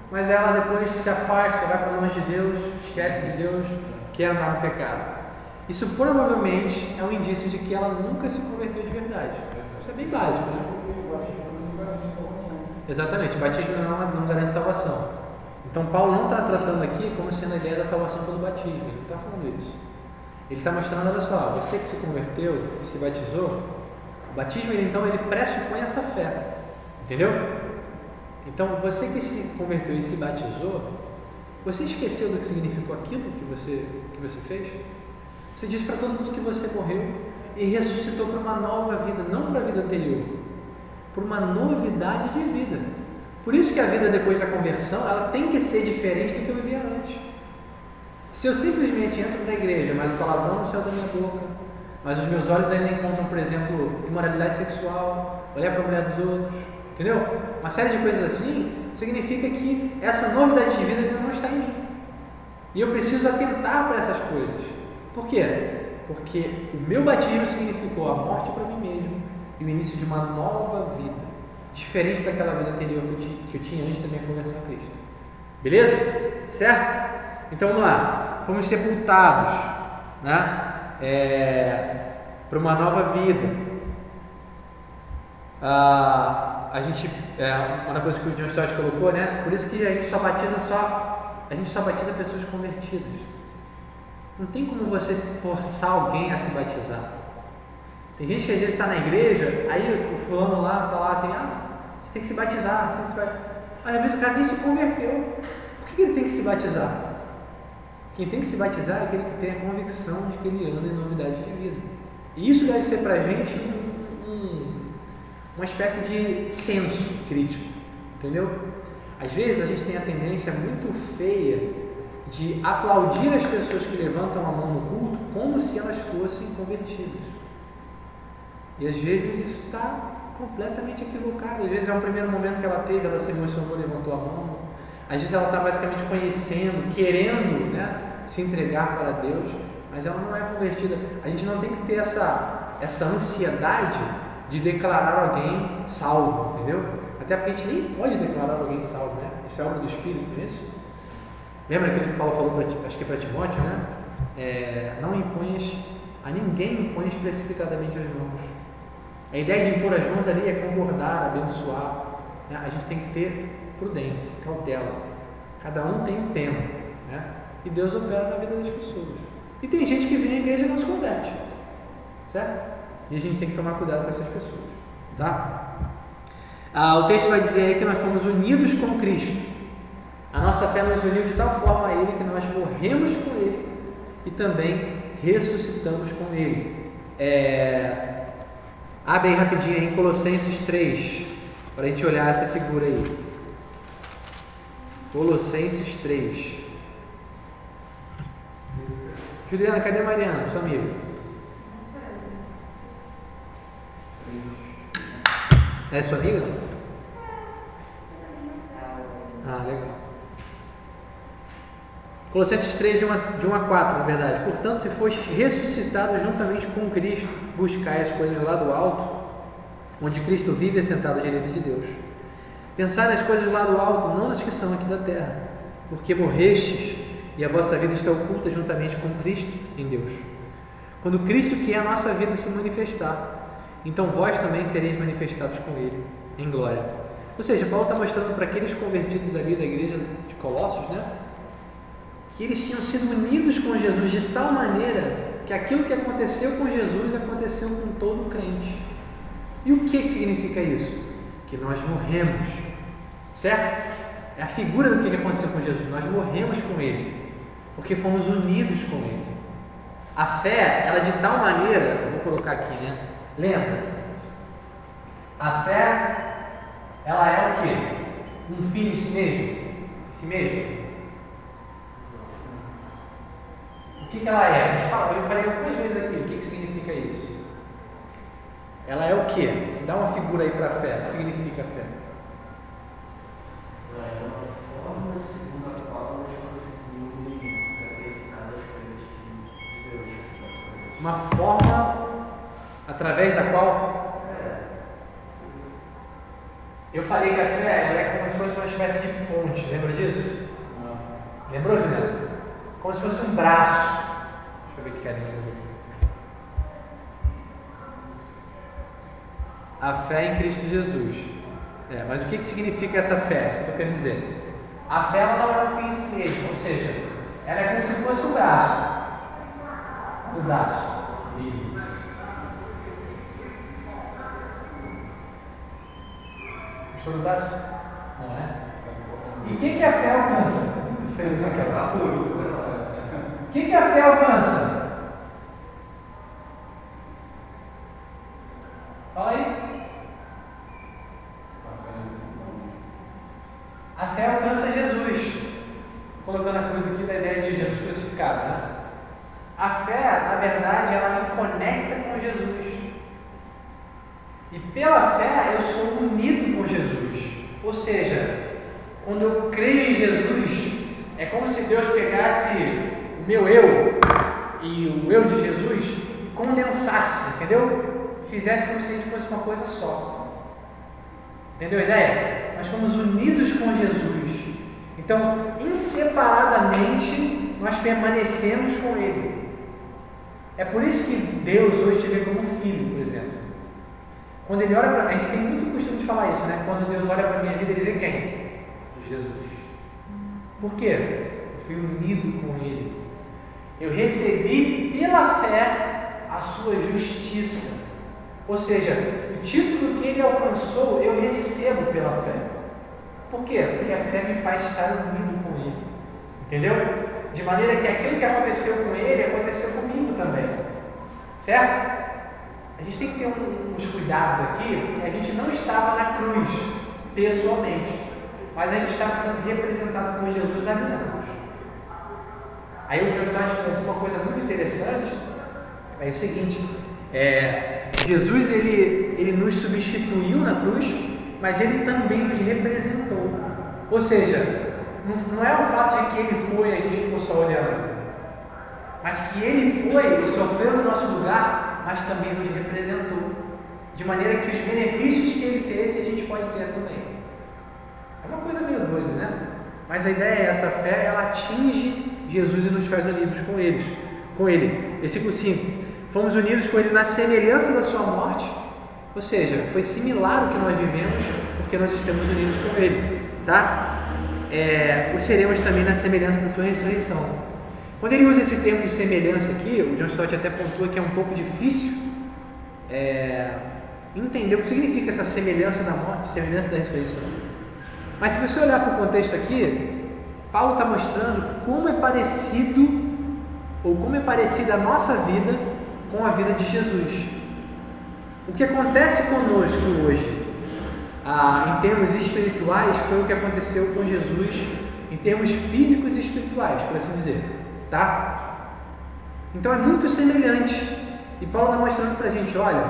mas ela depois se afasta, vai para longe de Deus, esquece de Deus, quer andar no pecado. Isso provavelmente é um indício de que ela nunca se converteu de verdade. Isso é bem básico, né? Exatamente, o batismo não garante salvação. Então Paulo não está tratando aqui como sendo a ideia da salvação pelo batismo, ele não está falando isso. Ele está mostrando, olha só, você que se converteu e se batizou, o batismo ele pressupõe essa fé, entendeu? Então você que se converteu e se batizou, você esqueceu do que significou aquilo que você fez? Você disse para todo mundo que você morreu e ressuscitou para uma nova vida, não para a vida anterior, para uma novidade de vida. Por isso que a vida depois da conversão, ela tem que ser diferente do que eu vivia antes. Se eu simplesmente entro na igreja, mas o palavrão não saiu da minha boca, mas os meus olhos ainda encontram, por exemplo, imoralidade sexual, olhar para a mulher dos outros, entendeu? Uma série de coisas assim, significa que essa novidade de vida ainda não está em mim. E eu preciso atentar para essas coisas. Por quê? Porque o meu batismo significou a morte para mim mesmo e o início de uma nova vida, diferente daquela vida anterior que eu tinha antes da minha conversão a Cristo. Beleza? Certo? Então vamos lá. Fomos sepultados, né? Para uma nova vida. A gente, uma coisa que o John Stott colocou, né? Por isso que a gente só batiza pessoas convertidas. Não tem como você forçar alguém a se batizar. Tem gente que às vezes está na igreja, aí o fulano lá está lá assim, você tem que se batizar, você tem que se batizar. Mas às vezes o cara nem se converteu. Por que ele tem que se batizar? Quem tem que se batizar é aquele que tem a convicção de que ele anda em novidade de vida. E isso deve ser para a gente uma espécie de senso crítico, entendeu? Às vezes a gente tem a tendência muito feia de aplaudir as pessoas que levantam a mão no culto como se elas fossem convertidas. E às vezes isso está completamente equivocado. Às vezes é um primeiro momento que ela teve, ela se emocionou, levantou a mão. Às vezes ela está basicamente conhecendo, querendo, né, se entregar para Deus, mas ela não é convertida. A gente não tem que ter essa ansiedade de declarar alguém salvo, entendeu? Até porque a gente nem pode declarar alguém salvo, né? Isso é obra do Espírito, não é isso? Lembra aquilo que Paulo falou, acho que para Timóteo, né? Não imponhas, a ninguém imponhas precipitadamente as mãos. A ideia de impor as mãos ali é concordar, abençoar, né? A gente tem que ter prudência, cautela. Cada um tem um tempo, né? E Deus opera na vida das pessoas. E tem gente que vem à igreja e não se converte, certo? E a gente tem que tomar cuidado com essas pessoas, tá? O texto vai dizer aí que nós fomos unidos com Cristo. A nossa fé nos uniu de tal forma a Ele que nós morremos com Ele e também ressuscitamos com Ele. Abre aí rapidinho em Colossenses 3, para a gente olhar essa figura aí. Colossenses 3. Juliana, cadê a Mariana, sua amiga? É sua amiga? Ah, legal. Colossenses 3, de 1 a 4, na verdade. Portanto, se fostes ressuscitados juntamente com Cristo, buscai as coisas lá do alto, onde Cristo vive assentado à direita de Deus. Pensai nas coisas lá do alto, não nas que são aqui da terra, porque morrestes e a vossa vida está oculta juntamente com Cristo em Deus. Quando Cristo, que é a nossa vida, se manifestar, então vós também sereis manifestados com Ele em glória. Ou seja, Paulo está mostrando para aqueles convertidos ali da igreja de Colossos, né, que eles tinham sido unidos com Jesus de tal maneira que aquilo que aconteceu com Jesus aconteceu com todo crente. E o que significa isso? Que nós morremos, certo? É a figura do que aconteceu com Jesus. Nós morremos com Ele, porque fomos unidos com Ele. A fé, ela de tal maneira, eu vou colocar aqui, né? Lembra? A fé, ela é o quê? Um fim em si mesmo? Em si mesmo? O que ela é? Eu falei algumas vezes aqui, o que significa isso? Ela é o quê? Dá uma figura aí para a fé. O que significa a fé? Ela é uma forma segundo a qual nós conseguimos acreditar nas coisas de Deus. Uma forma através da qual? Eu falei que a fé ela é como se fosse uma espécie de ponte, lembra disso? Lembrou, Juliana? Como se fosse um braço. Deixa eu ver o que é ali. A fé em Cristo Jesus. Mas o que significa essa fé? É isso que eu estou querendo dizer. A fé ela não é um fim em si mesmo, ou seja, ela é como se fosse um braço. O braço. Isso. Gostou do braço? Não, né? E o que a fé alcança? Muito feio, né? O que a fé alcança? Fala aí. A fé alcança Jesus. Colocando a cruz aqui da ideia de Jesus crucificado, né? A fé, na verdade, ela me conecta com Jesus. E pela fé eu sou unido com Jesus. Ou seja, quando eu creio em Jesus, é como se Deus pegasse o meu eu e o eu de Jesus e condensasse, entendeu? Fizesse como se a gente fosse uma coisa só. Entendeu a ideia? Nós fomos unidos com Jesus. Então, inseparadamente, nós permanecemos com Ele. É por isso que Deus hoje te vê como filho, por exemplo. Quando Ele olha para... A gente tem muito costume de falar isso, né? Quando Deus olha para a minha vida, Ele vê quem? Jesus. Por quê? Eu fui unido com Ele. Eu recebi pela fé a sua justiça. Ou seja, o título que Ele alcançou, eu recebo pela fé. Por quê? Porque a fé me faz estar unido com Ele. Entendeu? De maneira que aquilo que aconteceu com Ele, aconteceu comigo também. Certo? A gente tem que ter uns cuidados aqui, porque a gente não estava na cruz, pessoalmente. Mas a gente estava sendo representado por Jesus na vida da cruz. Aí o John Stott contou uma coisa muito interessante. É o seguinte, Jesus ele nos substituiu na cruz, mas Ele também nos representou. Ou seja, não é o fato de que Ele foi e a gente ficou só olhando, mas que Ele foi e sofreu no nosso lugar, mas também nos representou, de maneira que os benefícios que Ele teve, a gente pode ter também. É uma coisa meio doida, né? Mas a ideia é essa: a fé, ela atinge Jesus e nos faz unidos com Ele. Versículo 5: fomos unidos com Ele na semelhança da sua morte, ou seja, foi similar ao que nós vivemos, porque nós estamos unidos com Ele, tá? O seremos também na semelhança da sua ressurreição. Quando ele usa esse termo de semelhança aqui, o John Stott até pontua que é um pouco difícil entender o que significa essa semelhança da morte, semelhança da ressurreição. Mas se você olhar para o contexto aqui, Paulo está mostrando como é parecido, ou como é parecida a nossa vida com a vida de Jesus. O que acontece conosco hoje, em termos espirituais, foi o que aconteceu com Jesus em termos físicos e espirituais, por assim dizer, tá? Então é muito semelhante. E Paulo está mostrando para a gente, olha,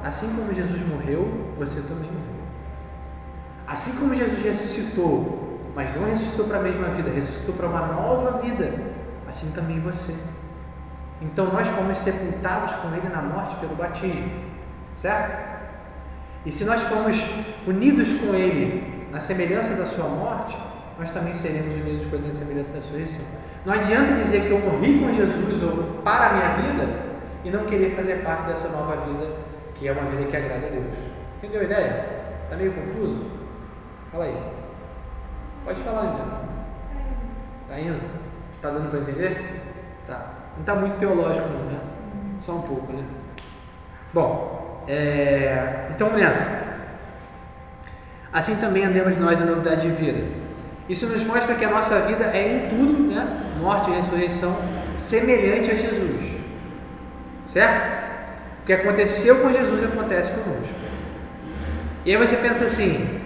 assim como Jesus morreu, você também morreu. Assim como Jesus ressuscitou, mas não ressuscitou para a mesma vida, ressuscitou para uma nova vida, assim também você. Então nós fomos sepultados com Ele na morte pelo batismo, certo? E se nós fomos unidos com Ele na semelhança da sua morte, nós também seremos unidos com Ele na semelhança da sua ressurreição. Não adianta dizer que eu morri com Jesus ou para a minha vida e não querer fazer parte dessa nova vida, que é uma vida que agrada a Deus. Entendeu a ideia? Está meio confuso? Fala aí. Pode falar, Jana. Está indo? Está dando para entender? Tá. Não está muito teológico não, né? Só um pouco, né? Bom, então vamos nessa. Assim também andemos nós em novidade de vida. Isso nos mostra que a nossa vida é em tudo, né? Morte e ressurreição, semelhante a Jesus. Certo? O que aconteceu com Jesus acontece conosco. E aí você pensa assim,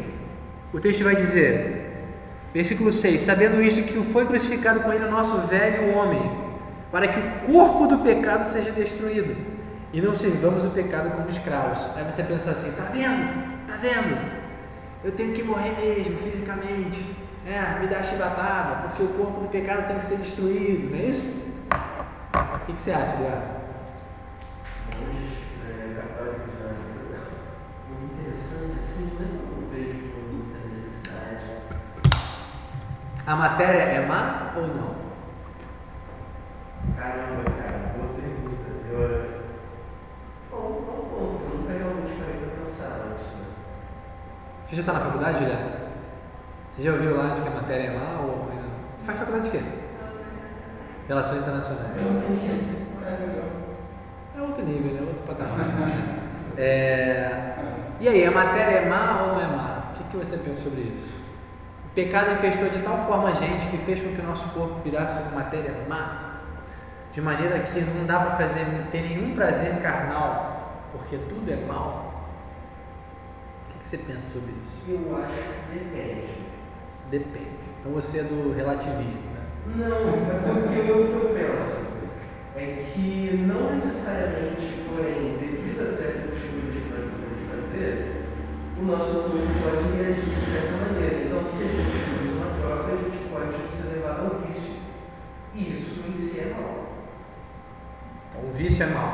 o texto vai dizer, versículo 6, sabendo isto que foi crucificado com ele o nosso velho homem, para que o corpo do pecado seja destruído, e não servamos o pecado como escravos. Aí você pensa assim, tá vendo? Tá vendo? Eu tenho que morrer mesmo, fisicamente, me dá chibatada, porque o corpo do pecado tem que ser destruído, não é isso? O que você acha, Eduardo? Muito interessante assim, mas eu não vejo muita necessidade. A matéria é má ou não? Caramba, cara, boa pergunta. Bom ponto, eu nunca realmente parei pra pensar antes, né? Você já está na faculdade, Juliana? Você já ouviu lá de que a matéria é má ou ainda não? Você faz faculdade de quê? Relações Internacionais. É outro nível, né? Outro patamar. E aí, a matéria é má ou não é má? O que você pensa sobre isso? O pecado infestou de tal forma a gente que fez com que o nosso corpo virasse uma matéria má, de maneira que não dá para ter nenhum prazer carnal, porque tudo é mal. O que você pensa sobre isso? Eu acho que depende. Depende. Então você é do relativismo, né? Não, porque o que eu penso é que não necessariamente, porém, devido a certas escolhas que nós podemos fazer, o nosso corpo pode reagir de certa maneira. Então, se a gente usa uma droga, a gente pode ser levado ao vício. E isso em si é mal. Então, o vício é mal.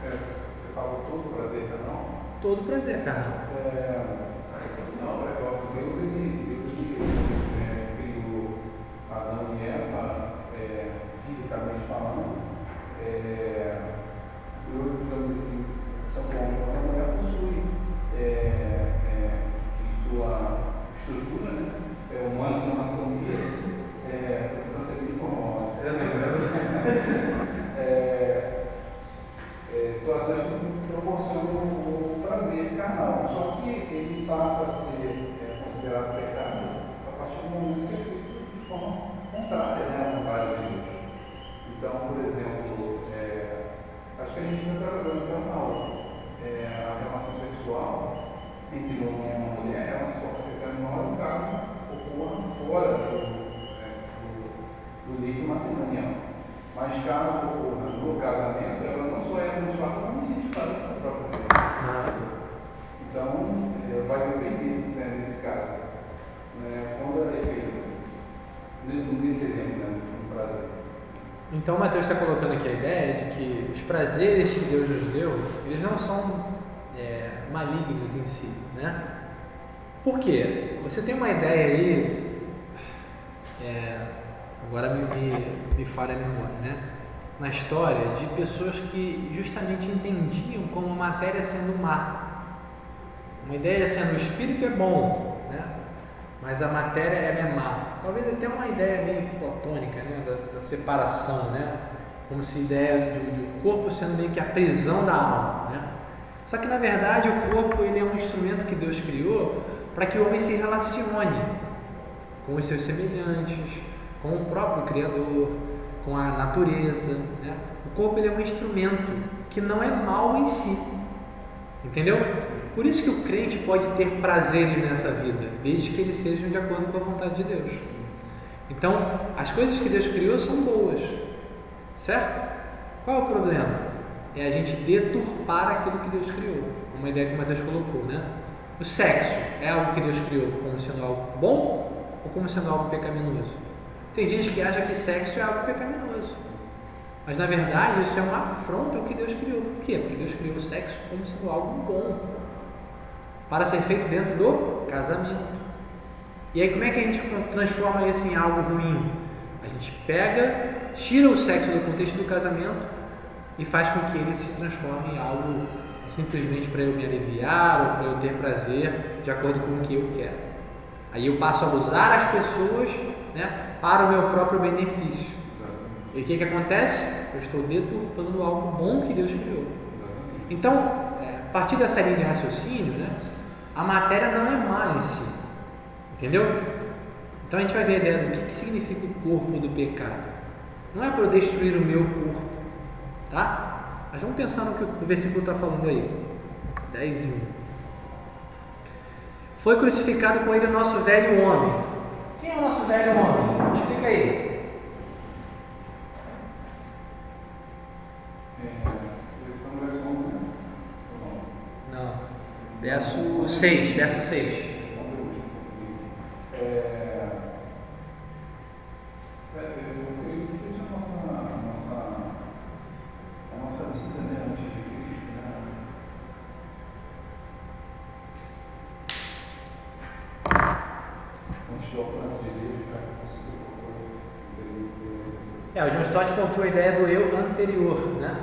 Você fala todo prazer carnal? Todo prazer carnal. Deus criou Adão e Eva, fisicamente falando, digamos assim, a mulher possui sua estrutura, né? Humana, sua anatomia, está sendo informal. Situações que proporcionam o prazer carnal, só que ele passa a ser considerado pecado a partir do momento que é feito de forma contrária, né, à vontade de Deus. Então, por exemplo, acho que a gente está trabalhando até uma aula. A relação sexual entre um homem e uma mulher é uma situação pecaminosa, caso ocorra fora do leito matrimonial. Mas caso ocorra no casamento, ela não só é abençoada, como incentivada pela própria Deus. Então, vai depender, né, nesse caso, quando ela é feita, nesse exemplo, né, do prazer. Então, Mateus está colocando aqui a ideia de que os prazeres que Deus nos deu, eles não são malignos em si, né? Por quê? Você tem uma ideia aí, agora me falha a memória, né? Na história de pessoas que justamente entendiam como a matéria sendo má. Uma ideia sendo o espírito é bom, né? Mas a matéria ela é má. Talvez até uma ideia meio platônica, né? Da separação, né? Como se a ideia de o corpo sendo meio que a prisão da alma, né? Só que na verdade o corpo ele é um instrumento que Deus criou para que o homem se relacione com os seus semelhantes, com o próprio Criador, com a natureza, né? O corpo ele é um instrumento que não é mal em si, entendeu? Por isso que o crente pode ter prazeres nessa vida, desde que eles sejam de acordo com a vontade de Deus. Então, as coisas que Deus criou são boas, certo? Qual é o problema? É a gente deturpar aquilo que Deus criou. Uma ideia que o Mateus colocou, né? O sexo é algo que Deus criou como sendo algo bom ou como sendo algo pecaminoso? Tem gente que acha que sexo é algo pecaminoso. Mas na verdade isso é uma afronta ao que Deus criou. Por quê? Porque Deus criou o sexo como sendo algo bom, para ser feito dentro do casamento. E aí como é que a gente transforma isso em algo ruim? A gente pega, tira o sexo do contexto do casamento e faz com que ele se transforme em algo simplesmente para eu me aliviar ou para eu ter prazer de acordo com o que eu quero. Aí eu passo a usar as pessoas, né, para o meu próprio benefício. E o que acontece? Eu estou deturpando algo bom que Deus criou. Então, a partir dessa linha de raciocínio, né, a matéria não é má em si. Entendeu? Então a gente vai ver a ideia do que significa o corpo do pecado. Não é para eu destruir o meu corpo, tá? Mas vamos pensar no que o versículo está falando aí. 10:1. Foi crucificado com ele o nosso velho homem. Quem é o nosso velho homem? Explica aí. Não. Verso 6. Eu creio que seja a nossa vida, né, antes de Cristo, né? Antes do alcance de Deus, O John Stott pontua a ideia do eu anterior, né?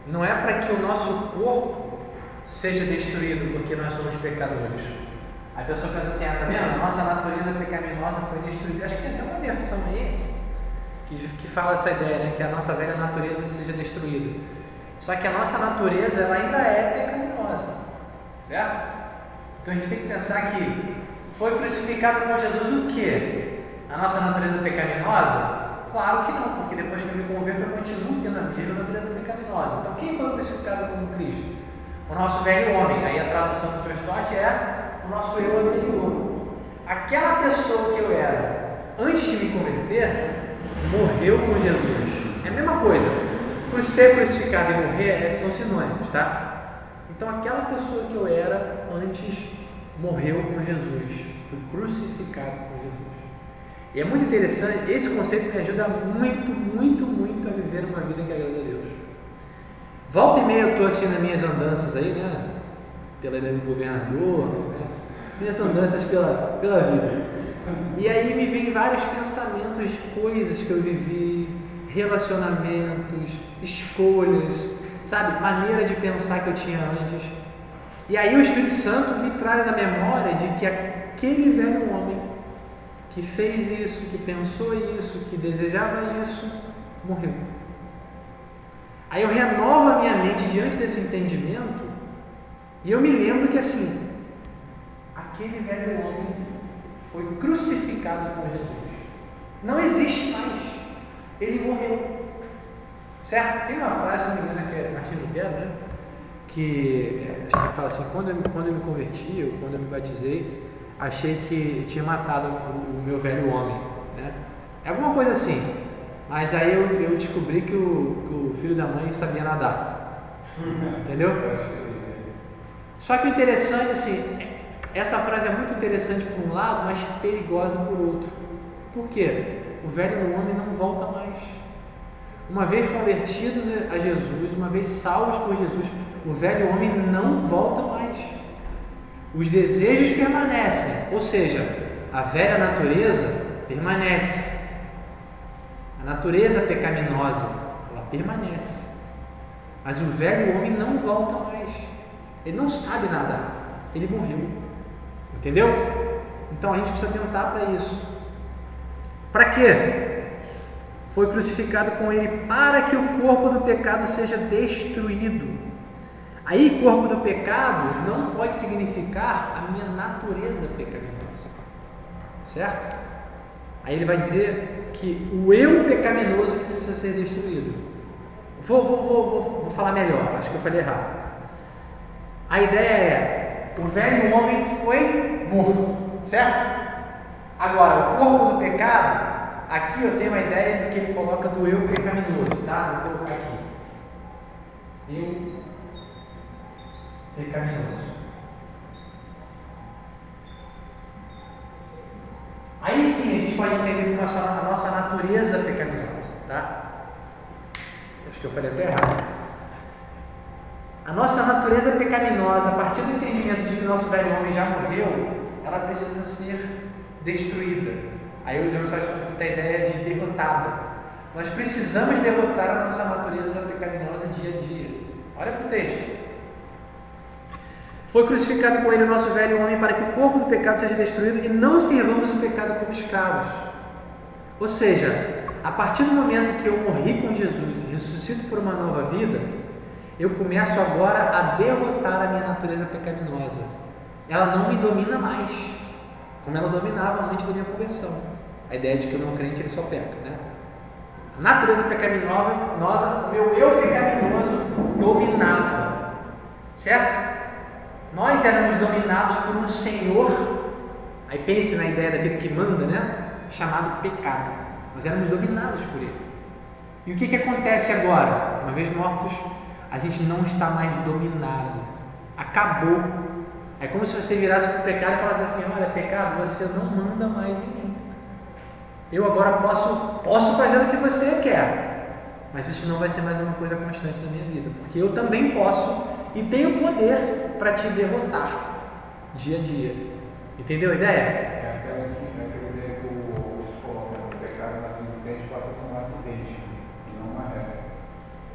Não é para que o nosso corpo seja destruído porque nós somos pecadores. A pessoa pensa assim, tá vendo? A nossa natureza pecaminosa foi destruída. Acho que tem até uma versão aí que fala essa ideia, né? Que a nossa velha natureza seja destruída. Só que a nossa natureza, ela ainda é pecaminosa, certo? Então a gente tem que pensar que foi crucificado com Jesus o quê? A nossa natureza pecaminosa? Claro que não, porque depois que eu me converto eu continuo tendo a mesma natureza pecaminosa. Então quem foi crucificado como Cristo? O nosso velho homem. Aí a tradução do John Stott é o nosso eu anterior. Aquela pessoa que eu era antes de me converter morreu com Jesus. É a mesma coisa. Por ser crucificado e morrer são sinônimos, tá? Então aquela pessoa que eu era antes morreu com Jesus. Foi crucificado com Jesus. E é muito interessante, esse conceito me ajuda muito a viver uma vida que agrada a Deus. Volta e meia eu estou assim nas minhas andanças aí, né? Pela ideia do governador, né? Minhas andanças pela vida. E aí me vem vários pensamentos de coisas que eu vivi, relacionamentos, escolhas, sabe? Maneira de pensar que eu tinha antes. E aí o Espírito Santo me traz a memória de que aquele velho homem que fez isso, que pensou isso, que desejava isso, morreu. Aí eu renovo a minha mente diante desse entendimento e eu me lembro que assim, aquele velho homem foi crucificado com Jesus. Não existe mais. Ele morreu. Certo? Tem uma frase, se não me engano, que é Martinho Lutero, né? Que acho que fala assim, quando eu me converti, ou quando eu me batizei, achei que eu tinha matado o meu velho homem, né? É alguma coisa assim. Mas aí eu descobri que o filho da mãe sabia nadar. Entendeu? Só que o interessante, assim, essa frase é muito interessante por um lado, mas perigosa por outro. Por quê? O velho homem não volta mais. Uma vez convertidos a Jesus, uma vez salvos por Jesus, o velho homem não volta mais. Os desejos permanecem, ou seja, a velha natureza permanece. A natureza pecaminosa, ela permanece. Mas o velho homem não volta mais. Ele não sabe nadar. Ele morreu. Entendeu? Então a gente precisa atentar para isso. Para quê? Foi crucificado com ele para que o corpo do pecado seja destruído. Aí, corpo do pecado não pode significar a minha natureza pecaminosa. Certo? Aí ele vai dizer que o eu pecaminoso que precisa ser destruído. Vou falar melhor, acho que eu falei errado. A ideia é, o velho homem foi morto, certo? Agora, o corpo do pecado, aqui eu tenho uma ideia do que ele coloca do eu pecaminoso, tá? Vou colocar aqui. Eu pecaminoso. Aí sim a gente pode entender como a nossa natureza pecaminosa, tá? Acho que eu falei até errado. A nossa natureza pecaminosa, a partir do entendimento de que o nosso velho homem já morreu, ela precisa ser destruída. Aí o João faz a ideia de derrotada. Nós precisamos derrotar a nossa natureza pecaminosa dia a dia. Olha para o texto. Foi crucificado com ele o nosso velho homem para que o corpo do pecado seja destruído e não servamos o pecado como escravos. Ou seja, a partir do momento que eu morri com Jesus e ressuscito por uma nova vida, eu começo agora a derrotar a minha natureza pecaminosa. Ela não me domina mais, como ela dominava antes da minha conversão. A ideia de que o não crente ele só peca, né? A natureza pecaminosa, o meu eu pecaminoso dominava, certo? Nós éramos dominados por um Senhor, aí pense na ideia daquele que manda, né? Chamado pecado. Nós éramos dominados por ele. E o que acontece agora? Uma vez mortos, a gente não está mais dominado. Acabou. É como se você virasse para o pecado e falasse assim: olha, pecado, você não manda mais em mim. Eu agora posso fazer o que você quer, mas isso não vai ser mais uma coisa constante na minha vida, porque eu também posso e tenho poder para te derrotar dia a dia. Entendeu a ideia? É aquela ideia que o Augusto coloca, o pecado na vida do crente passa a ser um acidente, e não uma regra.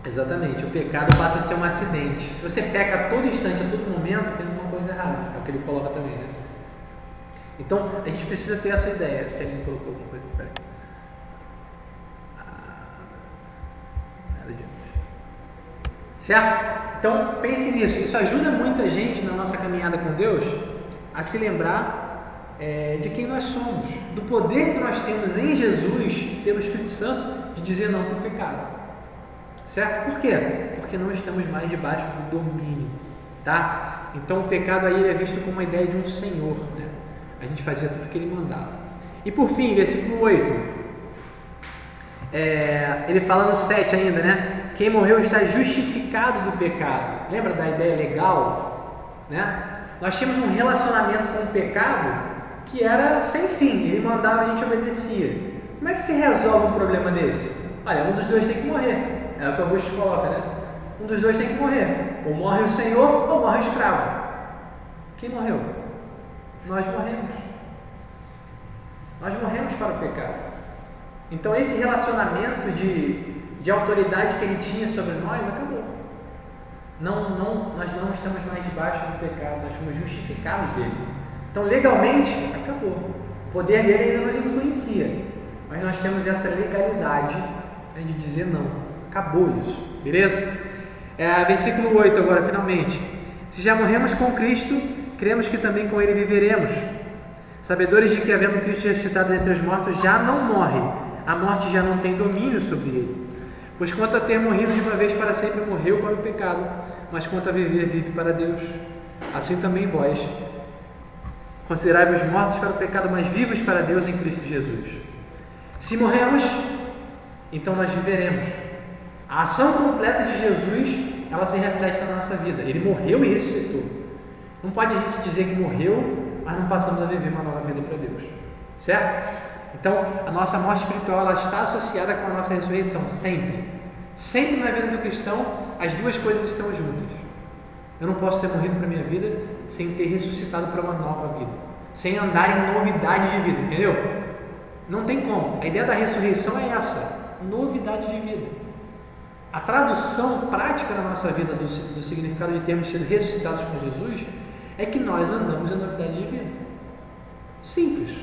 Exatamente, o pecado passa a ser um acidente. Se você peca a todo instante, a todo momento, tem alguma coisa errada. É o que ele coloca também, né? Então, a gente precisa ter essa ideia. Acho que alguém colocou alguma coisa. Peraí. Certo? Então, pense nisso. Isso ajuda muito a gente na nossa caminhada com Deus a se lembrar de quem nós somos, do poder que nós temos em Jesus, pelo Espírito Santo, de dizer não para o pecado. Certo? Por quê? Porque não estamos mais debaixo do domínio, tá? Então, o pecado aí é visto como uma ideia de um Senhor, né? A gente fazia tudo o que ele mandava. E por fim, versículo 8, ele fala no 7 ainda, né? Quem morreu está justificado do pecado. Lembra da ideia legal? Né? Nós tínhamos um relacionamento com o pecado que era sem fim. Ele mandava, a gente obedecia. Como é que se resolve um problema desse? Olha, um dos dois tem que morrer. É o que o Augusto coloca, né? Um dos dois tem que morrer. Ou morre o Senhor ou morre o escravo. Quem morreu? Nós morremos. Nós morremos para o pecado. Então esse relacionamento de autoridade que ele tinha sobre nós acabou. Nós não estamos mais debaixo do pecado, nós somos justificados dele. Então legalmente acabou. O poder dele ainda nos influencia, mas nós temos essa legalidade de dizer não. Acabou isso, beleza? Versículo 8 agora, finalmente. Se já morremos com Cristo, cremos que também com ele viveremos. Sabedores de que, havendo Cristo ressuscitado dentre os mortos, já não morre, a morte já não tem domínio sobre ele. Pois quanto a ter morrido de uma vez para sempre, morreu para o pecado, mas quanto a viver, vive para Deus. Assim também vós, considerai-vos mortos para o pecado, mas vivos para Deus em Cristo Jesus. Se morremos, então nós viveremos. A ação completa de Jesus, ela se reflete na nossa vida. Ele morreu e ressuscitou. Não pode a gente dizer que morreu, mas não passamos a viver uma nova vida para Deus. Certo? Então, a nossa morte espiritual ela está associada com a nossa ressurreição, sempre. Sempre na vida do cristão, as duas coisas estão juntas. Eu não posso ter morrido para a minha vida sem ter ressuscitado para uma nova vida, sem andar em novidade de vida, entendeu? Não tem como. A ideia da ressurreição é essa, novidade de vida. A tradução prática na nossa vida do significado de termos sido ressuscitados com Jesus é que nós andamos em novidade de vida. Simples.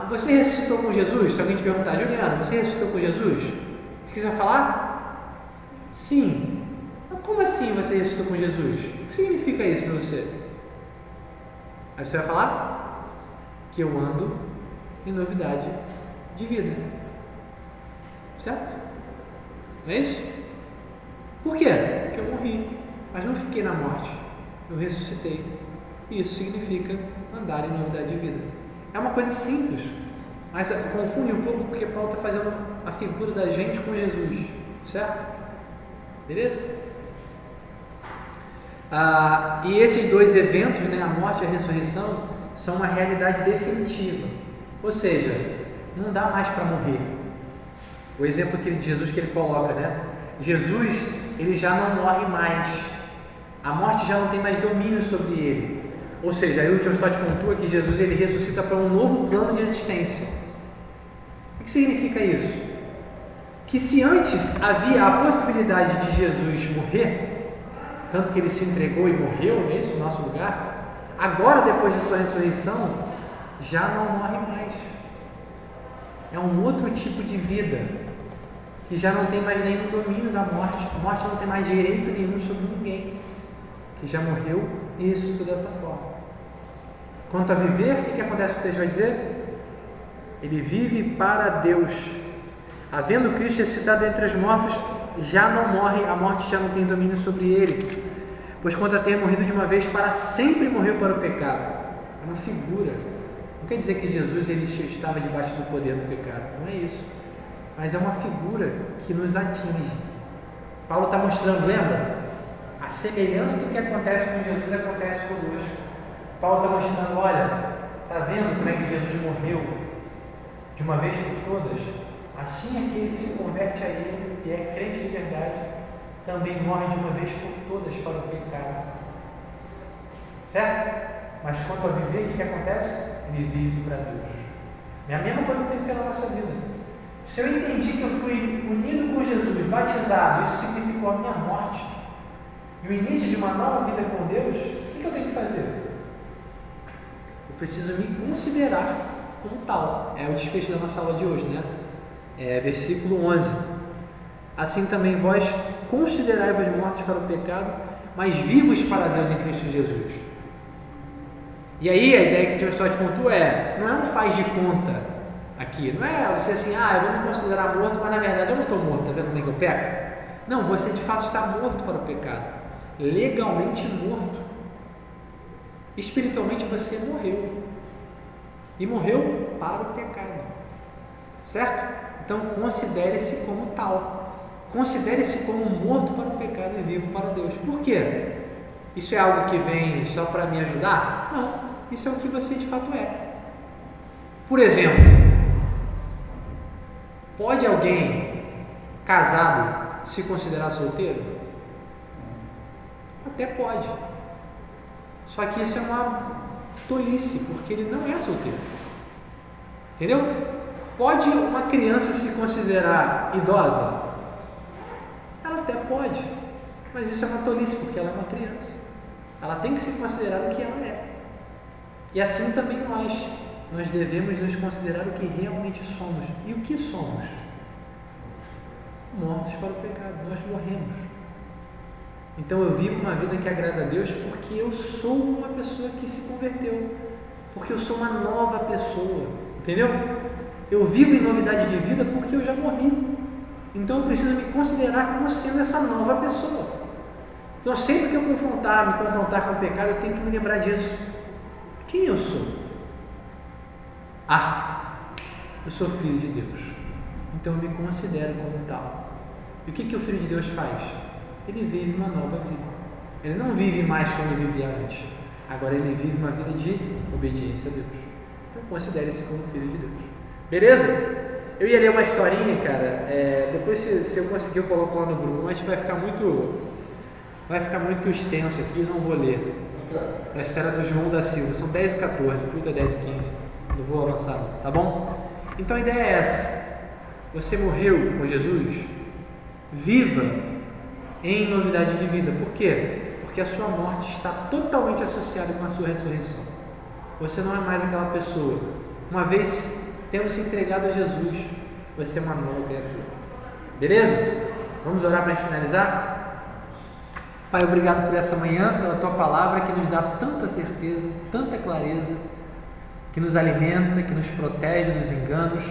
Você ressuscitou com Jesus? Se alguém te perguntar, Juliana, você ressuscitou com Jesus? O que você vai falar? Sim. Mas como assim você ressuscitou com Jesus? O que significa isso para você? Aí você vai falar que eu ando em novidade de vida. Certo? Não é isso? Por quê? Porque eu morri, mas não fiquei na morte. Eu ressuscitei. Isso significa andar em novidade de vida. É uma coisa simples, mas confunde um pouco porque Paulo está fazendo a figura da gente com Jesus, certo? Beleza? E esses dois eventos, né, a morte e a ressurreição, são uma realidade definitiva. Ou seja, não dá mais para morrer. O exemplo de Jesus que ele coloca, né? Jesus, ele já não morre mais. A morte já não tem mais domínio sobre ele. Ou seja, aí o John Stott pontua que Jesus ele ressuscita para um novo plano de existência. O que significa isso? Que se antes havia a possibilidade de Jesus morrer, tanto que ele se entregou e morreu, é isso, no nosso lugar, agora, depois de sua ressurreição, já não morre mais. É um outro tipo de vida, que já não tem mais nenhum domínio da morte. A morte não tem mais direito nenhum sobre ninguém, que já morreu e ressuscitou dessa forma. Quanto a viver, o que acontece que o texto vai dizer? Ele vive para Deus. Havendo Cristo ressuscitado entre os mortos, já não morre, a morte já não tem domínio sobre ele. Pois quanto a ter morrido de uma vez, para sempre morreu para o pecado. É uma figura. Não quer dizer que Jesus ele estava debaixo do poder do pecado. Não é isso. Mas é uma figura que nos atinge. Paulo está mostrando, lembra? A semelhança do que acontece com Jesus acontece conosco. Paulo está mostrando, olha, está vendo como é que Jesus morreu de uma vez por todas? Assim aquele que se converte a ele e é crente de verdade, também morre de uma vez por todas para o pecado. Certo? Mas quanto a viver, o que acontece? Ele vive para Deus. É a mesma coisa que tem que ser na nossa vida. Se eu entendi que eu fui unido com Jesus, batizado, isso significou a minha morte e o início de uma nova vida com Deus, o que eu tenho que fazer? Eu preciso me considerar como tal. É o desfecho da nossa aula de hoje, né? Versículo 11. Assim também vós considerai-vos mortos para o pecado, mas vivos para Deus em Cristo Jesus. E aí a ideia que o John Stott pontua não é um faz de conta aqui, não é você assim, eu vou me considerar morto, mas na verdade eu não estou morto, tá vendo como é que eu peco? Não, você de fato está morto para o pecado, legalmente morto. Espiritualmente você morreu, e morreu para o pecado, certo? Então considere-se como tal, considere-se como morto para o pecado e vivo para Deus. Por quê? Isso é algo que vem só para me ajudar? Não, isso é o que você de fato é. Por exemplo, pode alguém casado se considerar solteiro? Até pode. Só que isso é uma tolice, porque ele não é solteiro. Entendeu? Pode uma criança se considerar idosa? Ela até pode, mas isso é uma tolice, porque ela é uma criança. Ela tem que se considerar o que ela é. E assim também nós devemos nos considerar o que realmente somos. E o que somos? Mortos para o pecado, nós morremos. Então eu vivo uma vida que agrada a Deus porque eu sou uma pessoa que se converteu, porque eu sou uma nova pessoa, entendeu? Eu vivo em novidade de vida porque eu já morri. Então eu preciso me considerar como sendo essa nova pessoa. Então sempre que eu me confrontar com o pecado, eu tenho que me lembrar disso. Quem eu sou? Eu sou filho de Deus. Então eu me considero como tal. E o que o filho de Deus faz? Ele vive uma nova vida. Ele não vive mais como ele vivia antes. Agora ele vive uma vida de obediência a Deus. Então considere-se como filho de Deus. Beleza? Eu ia ler uma historinha, cara. Depois se eu conseguir eu coloco lá no grupo, mas vai ficar muito extenso aqui, não vou ler. A história do João da Silva. São 10 e 14, o culto é 10 e 15. Não vou avançar, tá bom? Então a ideia é essa. Você morreu com Jesus? Viva em novidade de vida. Por quê? Porque a sua morte está totalmente associada com a sua ressurreição. Você não é mais aquela pessoa. Uma vez tendo se entregado a Jesus, você é uma nova criatura. Beleza? Vamos orar para a gente finalizar? Pai, obrigado por essa manhã, pela Tua palavra que nos dá tanta certeza, tanta clareza, que nos alimenta, que nos protege dos enganos,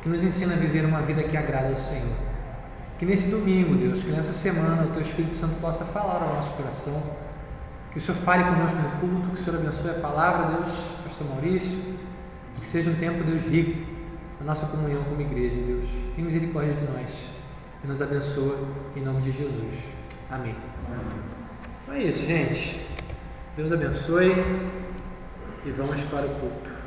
que nos ensina a viver uma vida que agrada ao Senhor. Que nesse domingo, Deus, que nessa semana o Teu Espírito Santo possa falar ao nosso coração, que o Senhor fale conosco no culto, que o Senhor abençoe a palavra, Deus, Pastor Maurício, Que seja um tempo, Deus, rico na nossa comunhão como igreja, Deus. Tem misericórdia de nós e nos abençoa em nome de Jesus. Amém. Então é isso, gente. Deus abençoe e vamos para o culto.